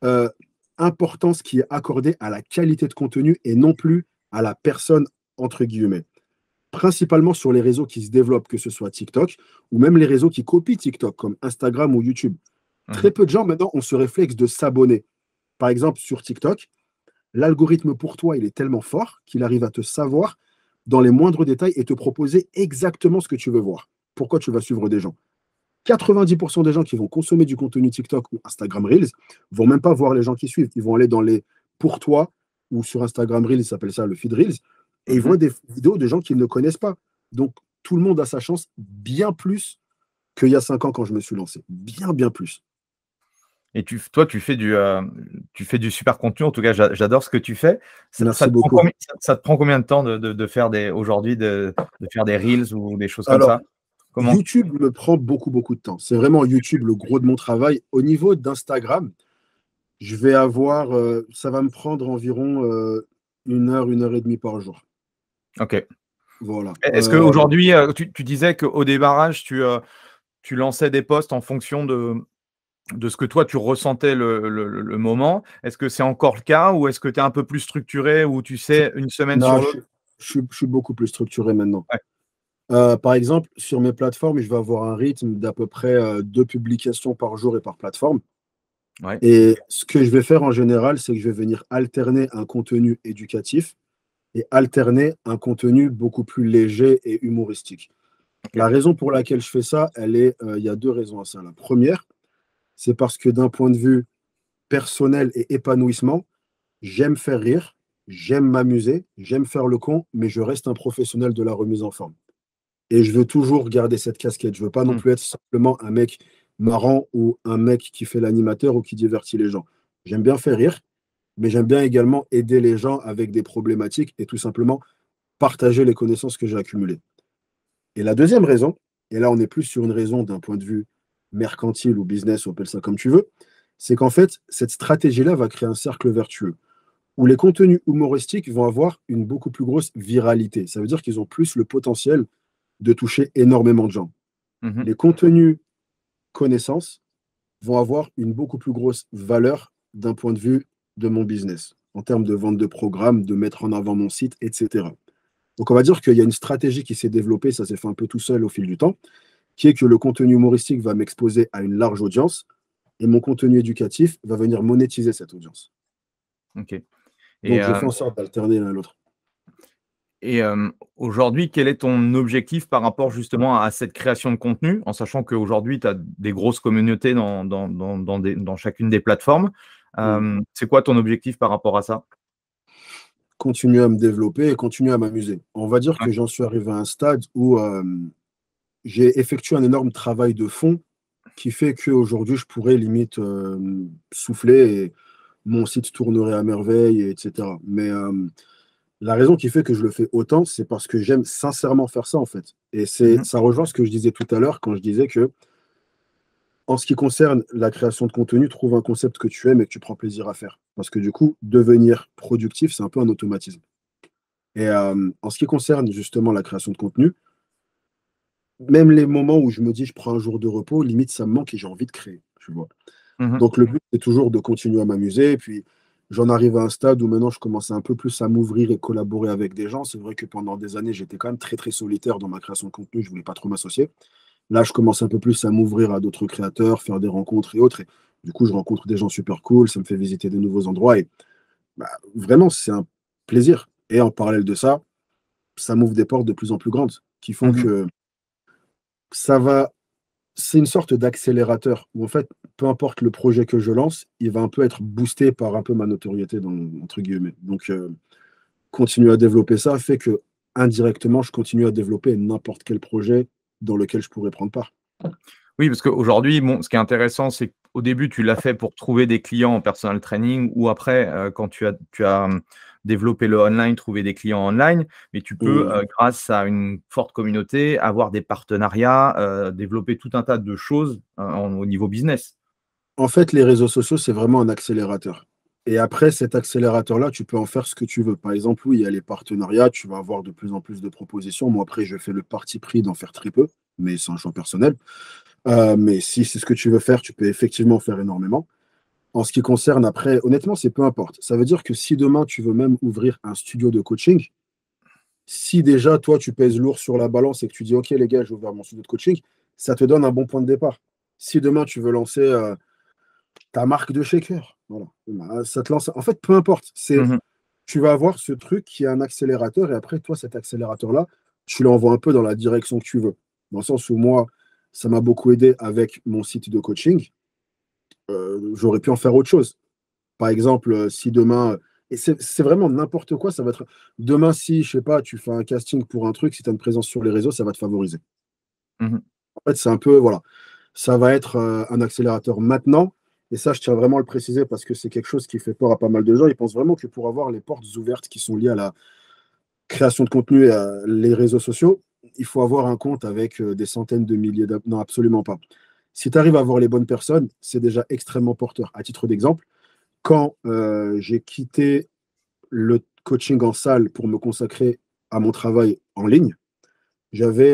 euh, importance qui est accordée à la qualité de contenu et non plus à la personne, entre guillemets. Principalement sur les réseaux qui se développent, que ce soit TikTok, ou même les réseaux qui copient TikTok, comme Instagram ou YouTube. Très Mhm. peu de gens maintenant ont ce réflexe de s'abonner. Par exemple, sur TikTok, l'algorithme pour toi, il est tellement fort qu'il arrive à te savoir dans les moindres détails et te proposer exactement ce que tu veux voir. Pourquoi tu vas suivre des gens? 90% des gens qui vont consommer du contenu TikTok ou Instagram Reels vont même pas voir les gens qui suivent. Ils vont aller dans les pour toi ou sur Instagram Reels, ils s'appellent ça le feed Reels, et ils voient Mhm. des vidéos de gens qu'ils ne connaissent pas. Donc, tout le monde a sa chance bien plus qu'il y a 5 ans quand je me suis lancé. Bien, bien plus. Et toi, tu fais du super contenu. En tout cas, j'adore ce que tu fais. Ça Merci te prend beaucoup. ça te prend combien de temps de faire aujourd'hui de faire des reels ou des choses comme Alors, ça? Comment? YouTube me prend beaucoup, beaucoup de temps. C'est vraiment YouTube le gros de mon travail. Au niveau d'Instagram, je vais avoir, ça va me prendre environ 1 heure et demie par jour. OK. Voilà. Est-ce qu'aujourd'hui, tu disais qu'au démarrage, tu lançais des posts en fonction de ce que toi, tu ressentais le moment. Est-ce que c'est encore le cas ou est-ce que tu es un peu plus structuré où tu je- sais une semaine non, sur l'autre? je suis beaucoup plus structuré maintenant. Ouais, Par exemple, sur mes plateformes, je vais avoir un rythme d'à peu près 2 publications par jour et par plateforme. ouais, Et ce que je vais faire en général, c'est que je vais venir alterner un contenu éducatif et alterner un contenu beaucoup plus léger et humoristique. La OK. raison pour laquelle je fais ça, il y a 2 raisons à ça. La première, c'est parce que d'un point de vue personnel et épanouissement, j'aime faire rire, j'aime m'amuser, j'aime faire le con, mais je reste un professionnel de la remise en forme. Et je veux toujours garder cette casquette. Je veux pas non Mmh. plus être simplement un mec marrant ou un mec qui fait l'animateur ou qui divertit les gens. J'aime bien faire rire, mais j'aime bien également aider les gens avec des problématiques et tout simplement partager les connaissances que j'ai accumulées. Et la deuxième raison, et là on est plus sur une raison d'un point de vue mercantile ou business, ou appelle ça comme tu veux, c'est qu'en fait, cette stratégie-là va créer un cercle vertueux où les contenus humoristiques vont avoir une beaucoup plus grosse viralité. Ça veut dire qu'ils ont plus le potentiel de toucher énormément de gens. Mmh. Les contenus connaissances vont avoir une beaucoup plus grosse valeur d'un point de vue de mon business, en termes de vente de programmes, de mettre en avant mon site, etc. Donc on va dire qu'il y a une stratégie qui s'est développée, ça s'est fait un peu tout seul au fil du temps, qui est que le contenu humoristique va m'exposer à une large audience et mon contenu éducatif va venir monétiser cette audience. OK. Et Donc je fais en sorte d'alterner l'un à l'autre. aujourd'hui, quel est ton objectif par rapport justement à cette création de contenu? En sachant qu'aujourd'hui, tu as des grosses communautés dans chacune des plateformes. Mm. C'est quoi ton objectif par rapport à ça? continuer à me développer et continuer à m'amuser. On va dire Ouais. que j'en suis arrivé à un stade où j'ai effectué un énorme travail de fond qui fait qu'aujourd'hui, je pourrais limite souffler et mon site tournerait à merveille, etc. Mais la raison qui fait que je le fais autant, c'est parce que j'aime sincèrement faire ça, en fait. Et Mhm. ça rejoint ce que je disais tout à l'heure quand je disais que, en ce qui concerne la création de contenu, trouve un concept que tu aimes et que tu prends plaisir à faire. Parce que du coup, devenir productif, c'est un peu un automatisme. Et en ce qui concerne justement la création de contenu, même les moments où je me dis je prends un jour de repos, limite ça me manque et j'ai envie de créer, tu vois. Mhm. Donc le but, c'est toujours de continuer à m'amuser. Et puis j'en arrive à un stade où maintenant je commence un peu plus à m'ouvrir et collaborer avec des gens. C'est vrai que pendant des années, j'étais quand même très très solitaire dans ma création de contenu, je voulais pas trop m'associer. Là, je commence un peu plus à m'ouvrir à d'autres créateurs, faire des rencontres et autres. Et du coup, je rencontre des gens super cool, ça me fait visiter de nouveaux endroits. Et bah, vraiment, c'est un plaisir. Et en parallèle de ça, ça m'ouvre des portes de plus en plus grandes qui font Mhm. que ça va. C'est une sorte d'accélérateur où en fait, peu importe le projet que je lance, il va un peu être boosté par un peu ma notoriété, entre guillemets. Donc, continuer à développer ça fait que indirectement, je continue à développer n'importe quel projet dans lequel je pourrais prendre part. Oui, parce qu'aujourd'hui, bon, ce qui est intéressant, c'est qu'au début, tu l'as fait pour trouver des clients en personal training ou après, quand tu as développé le online, trouver des clients online. Mais tu peux, Hum. grâce à une forte communauté, avoir des partenariats, développer tout un tas de choses, au niveau business. En fait, les réseaux sociaux, c'est vraiment un accélérateur. Et après, cet accélérateur-là, tu peux en faire ce que tu veux. Par exemple, oui, il y a les partenariats, tu vas avoir de plus en plus de propositions. Moi, après, je fais le parti pris d'en faire très peu, mais c'est un choix personnel. Mais si c'est ce que tu veux faire, tu peux effectivement faire énormément. En ce qui concerne après, honnêtement, c'est peu importe. Ça veut dire que si demain, tu veux même ouvrir un studio de coaching, si déjà, toi, tu pèses lourd sur la balance et que tu dis, OK, les gars, je vais ouvrir mon studio de coaching, ça te donne un bon point de départ. Si demain, tu veux lancer ta marque de shaker, voilà, bah, ça te lance. En fait, peu importe. Mmh. Tu vas avoir ce truc qui est un accélérateur et après, toi, cet accélérateur-là, tu l'envoies un peu dans la direction que tu veux. Dans le sens où moi, ça m'a beaucoup aidé avec mon site de coaching. J'aurais pu en faire autre chose. Par exemple, si demain, et c'est vraiment n'importe quoi, ça va être. Demain, si, je sais pas, tu fais un casting pour un truc, si tu as une présence sur les réseaux, ça va te favoriser. Mmh. En fait, c'est un peu, voilà, ça va être un accélérateur maintenant. Et ça, je tiens vraiment à le préciser parce que c'est quelque chose qui fait peur à pas mal de gens. Ils pensent vraiment que pour avoir les portes ouvertes qui sont liées à la création de contenu et à les réseaux sociaux, il faut avoir un compte avec des centaines de milliers d'abonnés. Non, absolument pas. Si tu arrives à avoir les bonnes personnes, c'est déjà extrêmement porteur. À titre d'exemple, quand j'ai quitté le coaching en salle pour me consacrer à mon travail en ligne, j'avais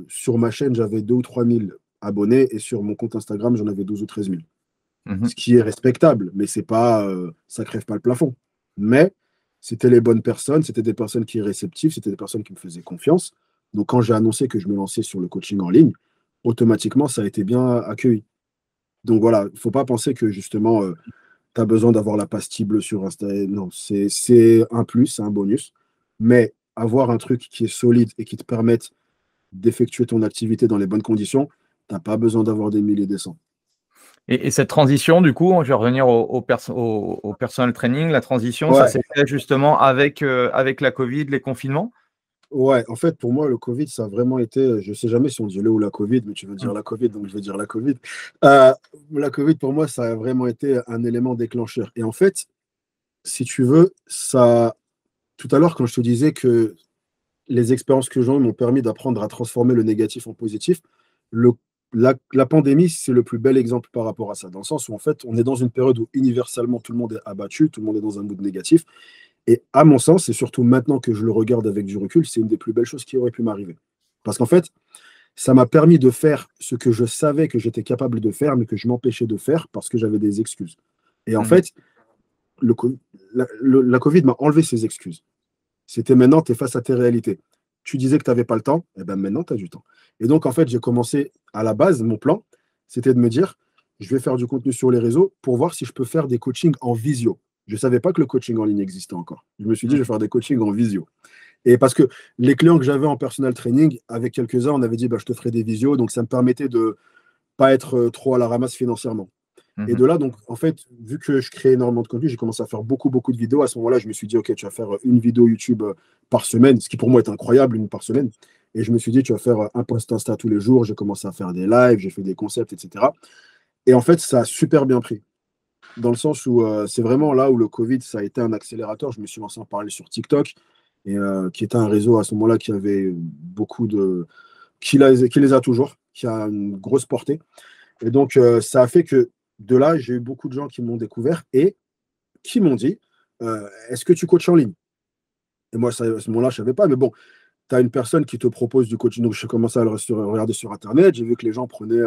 sur ma chaîne, j'avais 2 ou 3 000 abonnés et sur mon compte Instagram, j'en avais 12 ou 13 000. Mmh. Ce qui est respectable, mais c'est pas, ça crève pas le plafond. Mais c'était les bonnes personnes, c'était des personnes qui étaient réceptives, c'était des personnes qui me faisaient confiance. Donc quand j'ai annoncé que je me lançais sur le coaching en ligne, automatiquement, ça a été bien accueilli. Donc voilà, il ne faut pas penser que justement, tu as besoin d'avoir la pastille bleue sur Insta. Non, c'est un plus, c'est un bonus. Mais avoir un truc qui est solide et qui te permette d'effectuer ton activité dans les bonnes conditions, tu n'as pas besoin d'avoir des milliers et des cents. Et cette transition, du coup, je vais revenir au personal training. La transition, ça Ouais, s'est fait justement avec la Covid, les confinements? ouais, en fait, pour moi, le Covid, ça a vraiment été, je sais jamais si on dit le ou la Covid, mais tu veux dire Mmh. la Covid, donc je vais dire la Covid. Euh, la Covid, pour moi, ça a vraiment été un élément déclencheur. Et en fait, si tu veux, ça, tout à l'heure, quand je te disais que les expériences que j'ai eues m'ont permis d'apprendre à transformer le négatif en positif, le, la pandémie, c'est le plus bel exemple par rapport à ça, dans le sens où, en fait, on est dans une période où universellement, tout le monde est abattu, tout le monde est dans un mood négatif. Et à mon sens, et surtout maintenant que je le regarde avec du recul, c'est une des plus belles choses qui aurait pu m'arriver. Parce qu'en fait, ça m'a permis de faire ce que je savais que j'étais capable de faire, mais que je m'empêchais de faire parce que j'avais des excuses. Et en Mmh. fait, le, la Covid m'a enlevé ces excuses. C'était maintenant, tu es face à tes réalités. Tu disais que tu n'avais pas le temps, et ben maintenant, tu as du temps. Et donc, en fait, j'ai commencé à la base, mon plan, c'était de me dire, je vais faire du contenu sur les réseaux pour voir si je peux faire des coachings en visio. Je ne savais pas que le coaching en ligne existait encore. Je me suis dit, je vais Mmh. faire des coachings en visio. Et parce que les clients que j'avais en personal training, avec quelques-uns, on avait dit, bah, je te ferai des visios. Donc, ça me permettait de ne pas être trop à la ramasse financièrement. Et de là, donc, en fait, vu que je crée énormément de contenu, j'ai commencé à faire beaucoup, beaucoup de vidéos. À ce moment-là, je me suis dit, OK, tu vas faire une vidéo YouTube par semaine, ce qui pour moi est incroyable, une par semaine. Et je me suis dit, tu vas faire un post Insta tous les jours. J'ai commencé à faire des lives, j'ai fait des concepts, etc. Et en fait, ça a super bien pris. Dans le sens où c'est vraiment là où le Covid, ça a été un accélérateur. Je me suis lancé à en parler sur TikTok, et, qui était un réseau à ce moment-là qui avait beaucoup de. Qui les a toujours, qui a une grosse portée. Et donc, ça a fait que de là, j'ai eu beaucoup de gens qui m'ont découvert et qui m'ont dit est-ce que tu coaches en ligne? Et moi, à ce moment-là, je ne savais pas. Mais bon, tu as une personne qui te propose du coaching. Donc, je commençais à regarder sur Internet. J'ai vu que les gens prenaient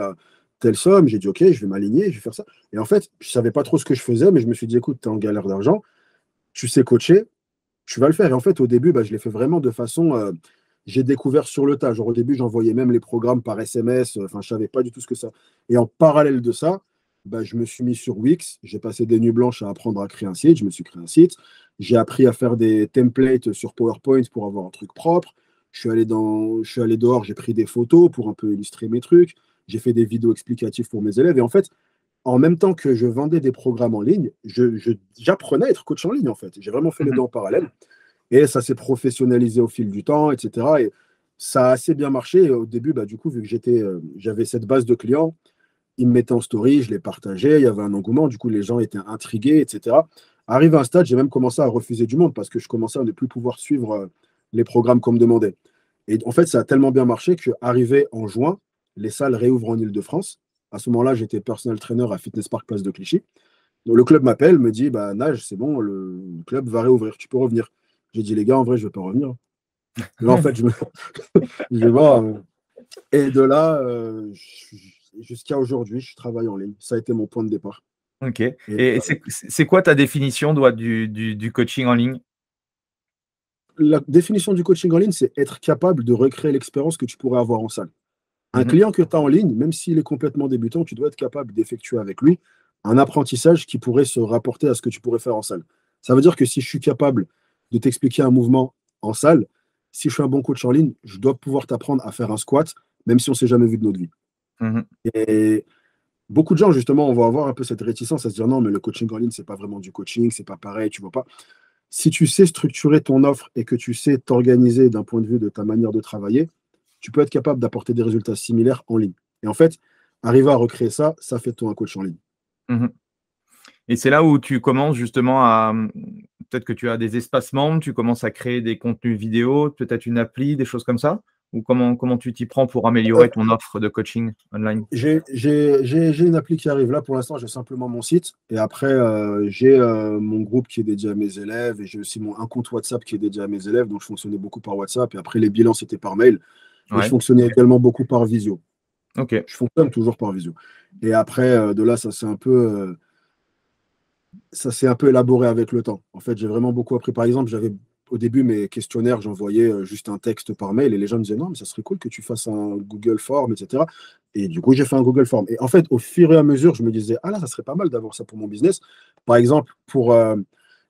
telle somme. J'ai dit OK, je vais m'aligner, je vais faire ça. Et en fait, je ne savais pas trop ce que je faisais, mais je me suis dit écoute, tu es en galère d'argent, tu sais coacher, tu vas le faire. Et en fait, au début, je l'ai fait vraiment de façon. J'ai découvert sur le tas. Genre, au début, j'envoyais même les programmes par SMS. Enfin, je ne savais pas du tout ce que ça. Et en parallèle de ça, je me suis mis sur Wix. J'ai passé des nuits blanches à apprendre à créer un site. Je me suis créé un site. J'ai appris à faire des templates sur PowerPoint pour avoir un truc propre. Je suis allé dehors, j'ai pris des photos pour un peu illustrer mes trucs. J'ai fait des vidéos explicatives pour mes élèves. Et en fait, en même temps que je vendais des programmes en ligne, j'apprenais à être coach en ligne, en fait. J'ai vraiment fait les deux en parallèle. Et ça s'est professionnalisé au fil du temps, etc. Et ça a assez bien marché. Et au début, du coup, vu que j'avais cette base de clients, ils me mettaient en story, je les partageais, il y avait un engouement, du coup, les gens étaient intrigués, etc. Arrivé à un stade, j'ai même commencé à refuser du monde parce que je commençais à ne plus pouvoir suivre les programmes qu'on me demandait. Et en fait, ça a tellement bien marché qu'arrivé en juin, les salles réouvrent en Île-de-France. À ce moment-là, j'étais personal trainer à Fitness Park Place de Clichy. Donc, le club m'appelle, me dit Nage, c'est bon, le club va réouvrir, tu peux revenir. J'ai dit les gars, en vrai, je ne vais pas revenir. Là, en fait, je vais voir. Et de là, jusqu'à aujourd'hui, je travaille en ligne. Ça a été mon point de départ. Ok. Et c'est quoi ta définition du coaching en ligne? La définition du coaching en ligne, c'est être capable de recréer l'expérience que tu pourrais avoir en salle. Un client que tu as en ligne, même s'il est complètement débutant, tu dois être capable d'effectuer avec lui un apprentissage qui pourrait se rapporter à ce que tu pourrais faire en salle. Ça veut dire que si je suis capable de t'expliquer un mouvement en salle, si je suis un bon coach en ligne, je dois pouvoir t'apprendre à faire un squat, même si on ne s'est jamais vu de notre vie. Et beaucoup de gens, justement, on va avoir un peu cette réticence à se dire non, mais le coaching en ligne, c'est pas vraiment du coaching, c'est pas pareil, tu vois pas. Si tu sais structurer ton offre et que tu sais t'organiser d'un point de vue de ta manière de travailler, tu peux être capable d'apporter des résultats similaires en ligne. Et en fait, arriver à recréer ça, ça fait de toi un coach en ligne. Et c'est là où tu commences justement à… Peut-être que tu as des espaces membres, tu commences à créer des contenus vidéo, peut-être une appli, des choses comme ça? Ou comment tu t'y prends pour améliorer ton offre de coaching online? J'ai une appli qui arrive. Là, pour l'instant, j'ai simplement mon site. Et après, j'ai mon groupe qui est dédié à mes élèves. Et j'ai aussi un compte WhatsApp qui est dédié à mes élèves. Donc, je fonctionnais beaucoup par WhatsApp. Et après, les bilans, c'était par mail. Et je fonctionnais également beaucoup par visio. Ok. Je fonctionne toujours par visio. Et après, de là, ça s'est un peu élaboré avec le temps. En fait, j'ai vraiment beaucoup appris. Par exemple, j'avais au début mes questionnaires, j'envoyais juste un texte par mail et les gens me disaient non, mais ça serait cool que tu fasses un Google Form, etc. Et du coup, j'ai fait un Google Form. Et en fait, au fur et à mesure, je me disais ah là, ça serait pas mal d'avoir ça pour mon business. Par exemple, pour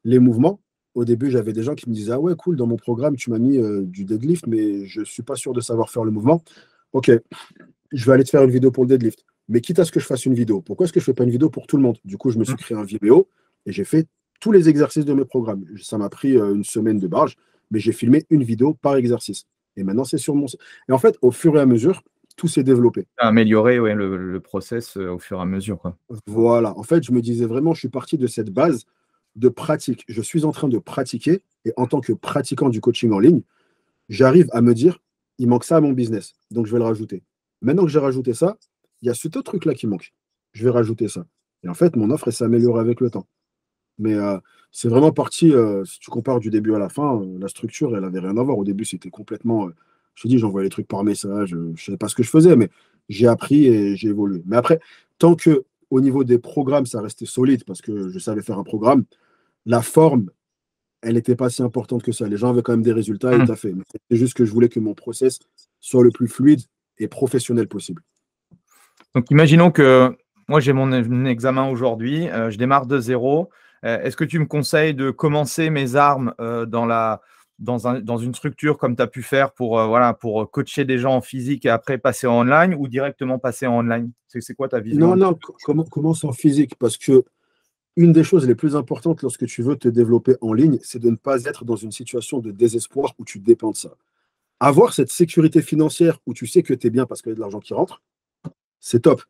les mouvements, au début, j'avais des gens qui me disaient ah ouais, cool, dans mon programme, tu m'as mis du deadlift, mais je suis pas sûr de savoir faire le mouvement. Ok, je vais aller te faire une vidéo pour le deadlift. Mais quitte à ce que je fasse une vidéo, pourquoi est-ce que je ne fais pas une vidéo pour tout le monde? Du coup, je me suis créé un Vimeo et j'ai fait tous les exercices de mes programmes. Ça m'a pris une semaine de barge, mais j'ai filmé une vidéo par exercice. Et maintenant, c'est sur mon site. Et en fait, au fur et à mesure, tout s'est développé. Améliorer le process au fur et à mesure, quoi. Voilà. En fait, je me disais vraiment, je suis parti de cette base de pratique. Je suis en train de pratiquer et en tant que pratiquant du coaching en ligne, j'arrive à me dire, il manque ça à mon business. Donc, je vais le rajouter. Maintenant que j'ai rajouté ça, il y a cet autre truc-là qui manque. Je vais rajouter ça. Et en fait, mon offre, elle s'est améliorée avec le temps. Mais c'est vraiment parti, si tu compares du début à la fin, la structure, elle n'avait rien à voir. Au début, c'était complètement. Je te dis, j'envoyais les trucs par message, je ne savais pas ce que je faisais, mais j'ai appris et j'ai évolué. Mais après, tant que au niveau des programmes, ça restait solide parce que je savais faire un programme, la forme, elle n'était pas si importante que ça. Les gens avaient quand même des résultats et tu as fait. C'est juste que je voulais que mon process soit le plus fluide et professionnel possible. Donc, imaginons que moi, j'ai mon examen aujourd'hui, je démarre de zéro. Est-ce que tu me conseilles de commencer mes armes dans dans une structure comme tu as pu faire pour coacher des gens en physique et après passer en online ou directement passer en online? C'est quoi ta vision? Non, non, commence en physique parce que une des choses les plus importantes lorsque tu veux te développer en ligne, c'est de ne pas être dans une situation de désespoir où tu dépends de ça. Avoir cette sécurité financière où tu sais que tu es bien parce qu'il y a de l'argent qui rentre, c'est top.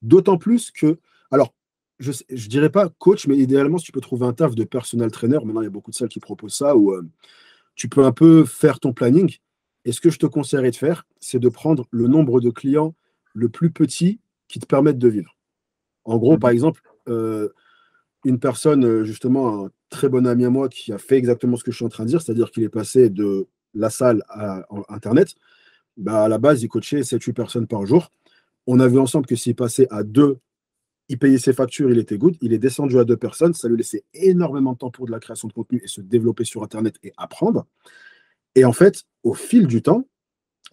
D'autant plus que, alors, je ne dirais pas coach, mais idéalement, si tu peux trouver un taf de personal trainer, maintenant il y a beaucoup de salles qui proposent ça, où tu peux un peu faire ton planning. Et ce que je te conseillerais de faire, c'est de prendre le nombre de clients le plus petit qui te permettent de vivre. En gros, par Mhm. exemple, une personne, justement, un très bon ami à moi qui a fait exactement ce que je suis en train de dire, c'est-à-dire qu'il est passé de la salle à Internet, bah, à la base, il coachait 7-8 personnes par jour. On a vu ensemble que s'il passait à 2, il payait ses factures, il était good. Il est descendu à 2 personnes. Ça lui laissait énormément de temps pour de la création de contenu et se développer sur Internet et apprendre. Et en fait, au fil du temps,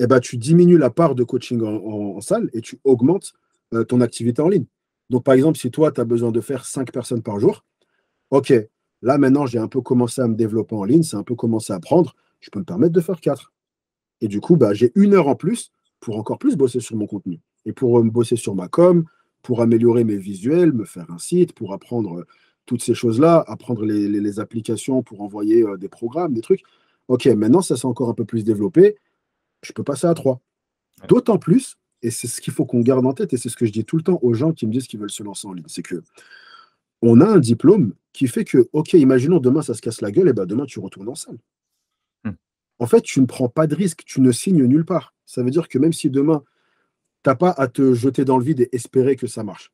eh ben, tu diminues la part de coaching en salle et tu augmentes ton activité en ligne. Donc, par exemple, si toi, tu as besoin de faire 5 personnes par jour, OK, là, maintenant, j'ai un peu commencé à me développer en ligne, c'est un peu commencé à apprendre, je peux me permettre de faire 4. Et du coup, bah, j'ai 1 heure en plus pour encore plus bosser sur mon contenu et pour me bosser sur ma com, pour améliorer mes visuels, me faire un site, pour apprendre toutes ces choses-là, apprendre les applications pour envoyer des programmes, des trucs. OK, maintenant, ça s'est encore un peu plus développé, je peux passer à 3. Ouais. D'autant plus, et c'est ce qu'il faut qu'on garde en tête, et c'est ce que je dis tout le temps aux gens qui me disent qu'ils veulent se lancer en ligne, c'est que on a un diplôme qui fait que, OK, imaginons demain ça se casse la gueule, et ben demain tu retournes en salle. Hmm. En fait, tu ne prends pas de risque, tu ne signes nulle part. Ça veut dire que même si demain, tu n'as pas à te jeter dans le vide et espérer que ça marche,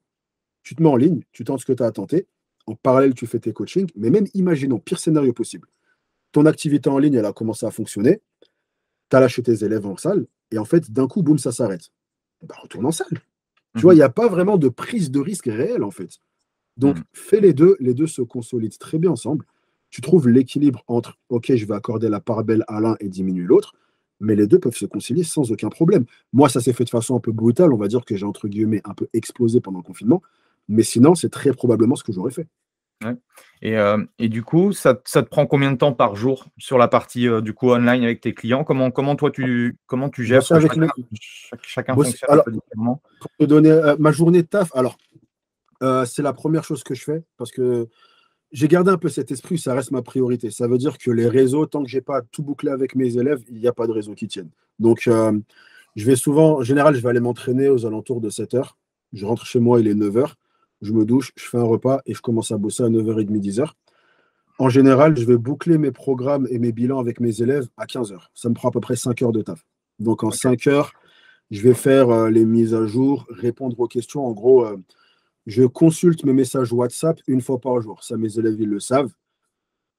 tu te mets en ligne, tu tentes ce que tu as à tenter, en parallèle tu fais tes coachings, mais même imaginons, pire scénario possible, ton activité en ligne, elle a commencé à fonctionner, tu as lâché tes élèves en salle, et en fait, d'un coup, boum, ça s'arrête. Eh ben, retourne en salle. Tu vois, il Mhm. n'y a pas vraiment de prise de risque réelle, en fait. Donc, Mhm. fais les deux se consolident très bien ensemble. Tu trouves l'équilibre entre, OK, je vais accorder la part belle à l'un et diminuer l'autre, mais les deux peuvent se concilier sans aucun problème. Moi, ça s'est fait de façon un peu brutale, on va dire que j'ai, entre guillemets, un peu explosé pendant le confinement, mais sinon, c'est très probablement ce que j'aurais fait. Ouais. Et du coup, ça te prend combien de temps par jour sur la partie du coup online avec tes clients? Comment tu gères? Bosser Parce que avec chacun, mes... chacun bosser- fonctionne un Alors, peu différemment. pour te donner ma journée de taf, alors, c'est la première chose que je fais, parce que j'ai gardé un peu cet esprit, ça reste ma priorité. Ça veut dire que les réseaux, tant que j'ai pas tout bouclé avec mes élèves, il n'y a pas de réseau qui tienne. Donc, je vais souvent, en général, je vais aller m'entraîner aux alentours de 7 heures. Je rentre chez moi, il est 9 heures. Je me douche, je fais un repas et je commence à bosser à 9h30, 10 heures. En général, je vais boucler mes programmes et mes bilans avec mes élèves à 15 heures. Ça me prend à peu près 5 heures de taf. Donc, en Ok. 5 heures, je vais faire les mises à jour, répondre aux questions. En gros, je consulte mes messages WhatsApp 1 fois par jour. Ça, mes élèves, ils le savent.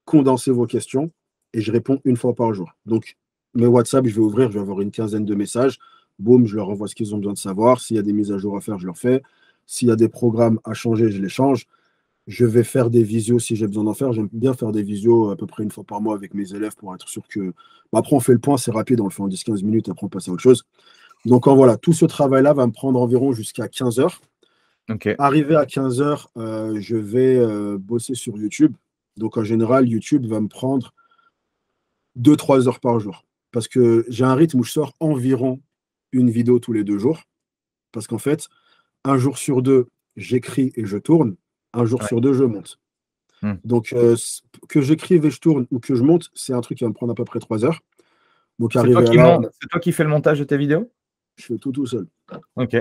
Condensez vos questions et je réponds 1 fois par jour. Donc, mes WhatsApp, je vais ouvrir, je vais avoir une quinzaine de messages. Boum, je leur envoie ce qu'ils ont besoin de savoir. S'il y a des mises à jour à faire, je leur fais. S'il y a des programmes à changer, je les change. Je vais faire des visios si j'ai besoin d'en faire. J'aime bien faire des visios à peu près 1 fois par mois avec mes élèves pour être sûr que. Bah, après, on fait le point, c'est rapide, on le fait en 10-15 minutes, après on passe à autre chose. Donc, voilà, tout ce travail-là va me prendre environ jusqu'à 15 heures. Ok. Arrivé à 15 heures, je vais bosser sur YouTube. Donc, en général, YouTube va me prendre 2-3 heures par jour. Parce que j'ai un rythme où je sors environ une vidéo tous les 2 jours. Parce qu'en fait, un jour sur deux, j'écris et je tourne. Un jour Ouais. sur deux, je monte. Hmm. Donc, que j'écrive et je tourne ou que je monte, c'est un truc qui va me prendre à peu près 3 heures. Donc, C'est toi arrivé à qui là, c'est toi qui fais le montage de tes vidéos? je fais tout seul. Ok.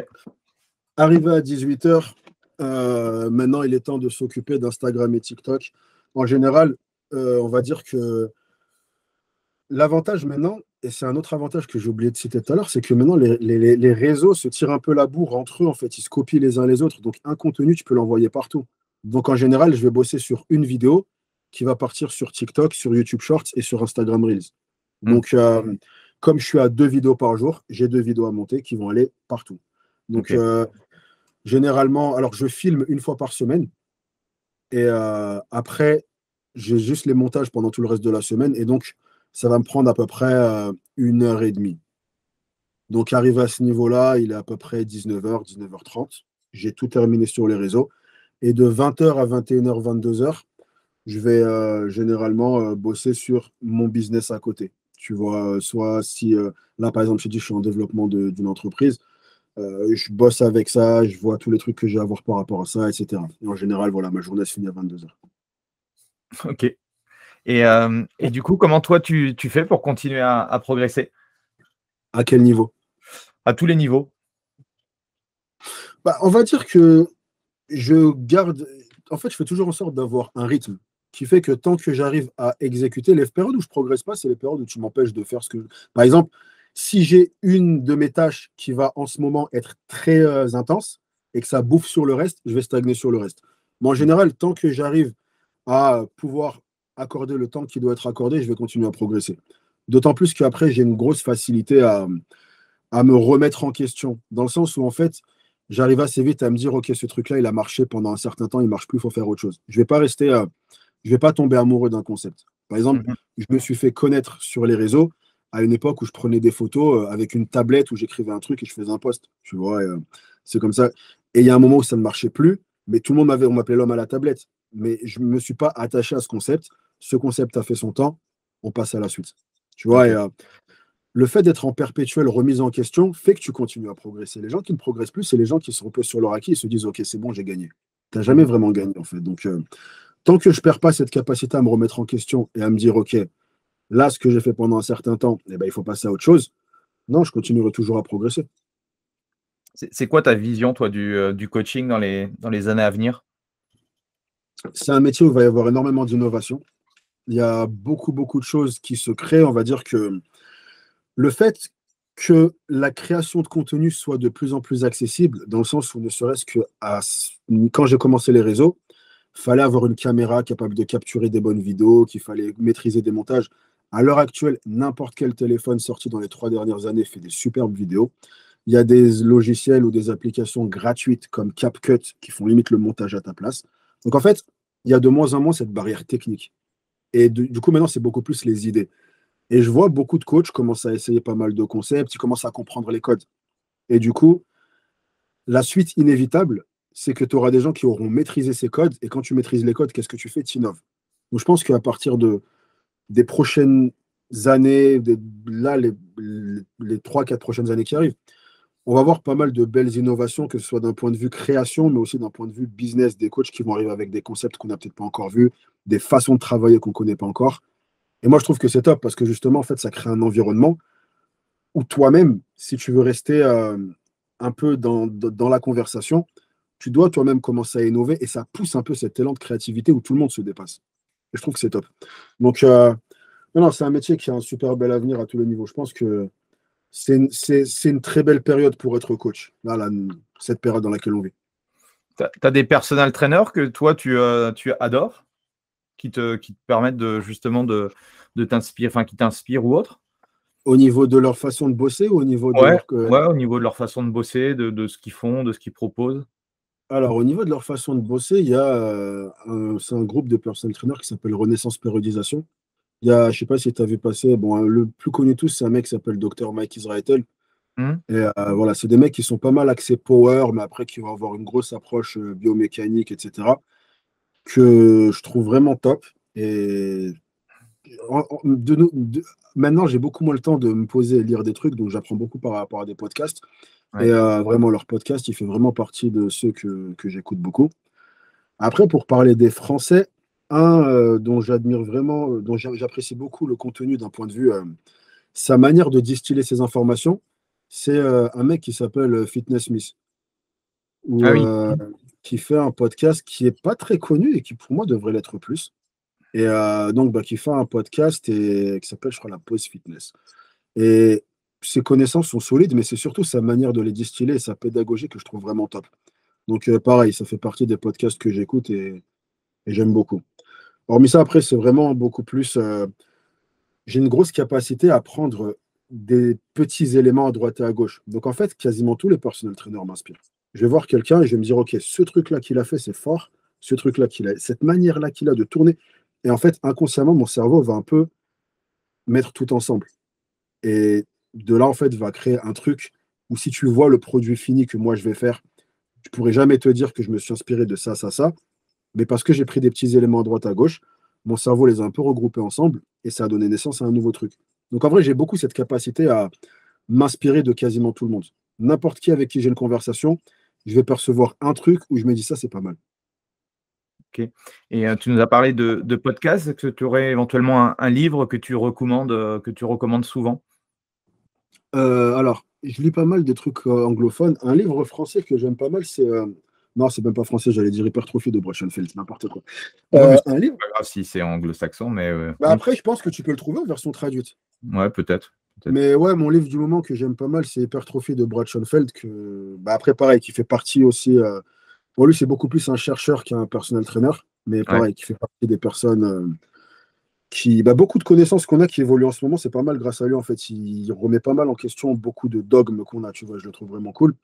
Arrivé à 18 heures, maintenant, il est temps de s'occuper d'Instagram et TikTok. En général, on va dire que l'avantage maintenant, et c'est un autre avantage que j'ai oublié de citer tout à l'heure, c'est que maintenant, les réseaux se tirent un peu la bourre entre eux, en fait. Ils se copient les uns les autres. Donc, un contenu, tu peux l'envoyer partout. Donc, en général, je vais bosser sur une vidéo qui va partir sur TikTok, sur YouTube Shorts et sur Instagram Reels. Hmm. Donc, comme je suis à 2 vidéos par jour, j'ai 2 vidéos à monter qui vont aller partout. Donc, Ok. généralement, alors je filme 1 fois par semaine et après, j'ai juste les montages pendant tout le reste de la semaine et donc ça va me prendre à peu près 1 heure et demie. Donc, arrivé à ce niveau-là, il est à peu près 19 h, 19h30. J'ai tout terminé sur les réseaux et de 20 h à 21 h, 22 h, je vais généralement bosser sur mon business à côté. Tu vois, soit si là, par exemple, je te dis, je suis en développement d'une entreprise, je bosse avec ça, je vois tous les trucs que j'ai à voir par rapport à ça, etc. Et en général, voilà, ma journée se finit à 22 heures. OK. Et du coup, comment toi tu fais pour continuer à progresser? À quel niveau? À tous les niveaux? Bah, on va dire que je garde. En fait, je fais toujours en sorte d'avoir un rythme qui fait que tant que j'arrive à exécuter, les périodes où je progresse pas, c'est les périodes où tu m'empêches de faire ce que. Par exemple, si j'ai une de mes tâches qui va en ce moment être très intense et que ça bouffe sur le reste, je vais stagner sur le reste. Mais en Mmh. général, tant que j'arrive à pouvoir accorder le temps qui doit être accordé, je vais continuer à progresser. D'autant plus qu'après, j'ai une grosse facilité à me remettre en question, dans le sens où en fait, j'arrive assez vite à me dire, ok, ce truc-là, il a marché pendant un certain temps, il marche plus, il faut faire autre chose. Je vais pas rester, je vais pas tomber amoureux d'un concept. Par exemple, Mmh. je me suis fait connaître sur les réseaux à une époque où je prenais des photos avec une tablette où j'écrivais un truc et je faisais un post. Tu vois, c'est comme ça. Et il y a un moment où ça ne marchait plus, mais tout le monde on m'appelait l'homme à la tablette. Mais je ne me suis pas attaché à ce concept. Ce concept a fait son temps, on passe à la suite. Tu vois, OK. le fait d'être en perpétuelle remise en question fait que tu continues à progresser. Les gens qui ne progressent plus, c'est les gens qui se reposent sur leur acquis et se disent, OK, c'est bon, j'ai gagné. Tu n'as jamais Mmh. vraiment gagné, en fait. Donc, tant que je ne perds pas cette capacité à me remettre en question et à me dire, OK, là, ce que j'ai fait pendant un certain temps, eh ben, il faut passer à autre chose. Non, je continuerai toujours à progresser. C'est quoi ta vision toi du coaching dans les années à venir? C'est un métier où il va y avoir énormément d'innovation. Il y a beaucoup, beaucoup de choses qui se créent. On va dire que le fait que la création de contenu soit de plus en plus accessible, dans le sens où ne serait-ce que quand j'ai commencé les réseaux, fallait avoir une caméra capable de capturer des bonnes vidéos, qu'il fallait maîtriser des montages. À l'heure actuelle, n'importe quel téléphone sorti dans les 3 dernières années fait des superbes vidéos. Il y a des logiciels ou des applications gratuites comme CapCut qui font limite le montage à ta place. Donc en fait, il y a de moins en moins cette barrière technique. Et du coup, maintenant, c'est beaucoup plus les idées. Et je vois beaucoup de coachs commencent à essayer pas mal de concepts, ils commencent à comprendre les codes. Et du coup, la suite inévitable, c'est que tu auras des gens qui auront maîtrisé ces codes. Et quand tu maîtrises les codes, qu'est-ce que tu fais? Tu innoves. Donc je pense qu'à partir des prochaines années, là, les 3-4 prochaines années qui arrivent, on va voir pas mal de belles innovations, que ce soit d'un point de vue création, mais aussi d'un point de vue business, des coachs qui vont arriver avec des concepts qu'on n'a peut-être pas encore vus, des façons de travailler qu'on ne connaît pas encore. Et moi, je trouve que c'est top parce que justement, en fait, ça crée un environnement où toi-même, si tu veux rester un peu dans la conversation, tu dois toi-même commencer à innover et ça pousse un peu cet élan de créativité où tout le monde se dépasse. Et je trouve que c'est top. Donc, non, non, c'est un métier qui a un super bel avenir à tous les niveaux. Je pense que c'est une très belle période pour être coach, là, cette période dans laquelle on vit. Tu as des personal trainers que toi tu adores, qui te permettent de justement de t'inspirer, enfin qui t'inspirent ou autre? Au niveau de leur façon de bosser ou au niveau de Ouais, leur. ouais, au niveau de leur façon de bosser, de ce qu'ils font, de ce qu'ils proposent? Alors, au niveau de leur façon de bosser, il y a c'est un groupe de personal trainers qui s'appelle Renaissance Périodisation. Il y a, je ne sais pas si tu as vu passer, bon, le plus connu de tous, c'est un mec qui s'appelle Dr. Mike Israetel. Mmh. Et voilà, c'est des mecs qui sont pas mal axés power, mais après qui vont avoir une grosse approche biomécanique, etc., que je trouve vraiment top. Et maintenant, j'ai beaucoup moins le temps de me poser et lire des trucs, donc j'apprends beaucoup par rapport à des podcasts. Et Ouais. vraiment, leur podcast, il fait vraiment partie de ceux que j'écoute beaucoup. Après, pour parler des Français, un dont j'admire vraiment, dont j'apprécie beaucoup le contenu d'un point de vue, sa manière de distiller ses informations, c'est un mec qui s'appelle Fitness Smith, ou, Ah oui. qui fait un podcast qui est pas très connu et qui, pour moi, devrait l'être plus. Et donc, bah, qui fait un podcast qui s'appelle, je crois, La Pause Fitness. Et ses connaissances sont solides, mais c'est surtout sa manière de les distiller et sa pédagogie que je trouve vraiment top. Donc, pareil, ça fait partie des podcasts que j'écoute et j'aime beaucoup. Hormis ça, après, c'est vraiment beaucoup plus. J'ai une grosse capacité à prendre des petits éléments à droite et à gauche. Donc, en fait, quasiment tous les personal trainers m'inspirent. Je vais voir quelqu'un et je vais me dire, OK, ce truc-là qu'il a fait, c'est fort. Ce truc-là qu'il a, cette manière-là qu'il a de tourner. Et en fait, inconsciemment, mon cerveau va un peu mettre tout ensemble. Et de là, en fait, va créer un truc où si tu vois le produit fini que moi je vais faire, tu pourrais jamais te dire que je me suis inspiré de ça, ça, ça. Mais parce que j'ai pris des petits éléments à droite à gauche, mon cerveau les a un peu regroupés ensemble et ça a donné naissance à un nouveau truc. Donc en vrai, j'ai beaucoup cette capacité à m'inspirer de quasiment tout le monde. N'importe qui avec qui j'ai une conversation, je vais percevoir un truc où je me dis ça, c'est pas mal. OK. Et tu nous as parlé de podcasts. Est-ce que tu aurais éventuellement un livre que tu recommandes souvent? Alors, je lis pas mal des trucs anglophones. Un livre français que j'aime pas mal, c'est. Non, c'est même pas français, j'allais dire Hypertrophie de Brachenfeld, n'importe quoi. Oui, mais Un livre. c'est pas grave si c'est anglo-saxon, mais Bah oui. après, je pense que tu peux le trouver en version traduite. Ouais, peut-être, peut-être. Mais ouais, mon livre du moment que j'aime pas mal, c'est Hypertrophie de Brad Schoenfeld, bah après, pareil, qui fait partie aussi. Pour lui, c'est beaucoup plus un chercheur qu'un personal trainer, mais Ouais. pareil, qui fait partie des personnes bah, beaucoup de connaissances qu'on a qui évoluent en ce moment, c'est pas mal grâce à lui, en fait. Il remet pas mal en question beaucoup de dogmes qu'on a, tu vois, je le trouve vraiment cool.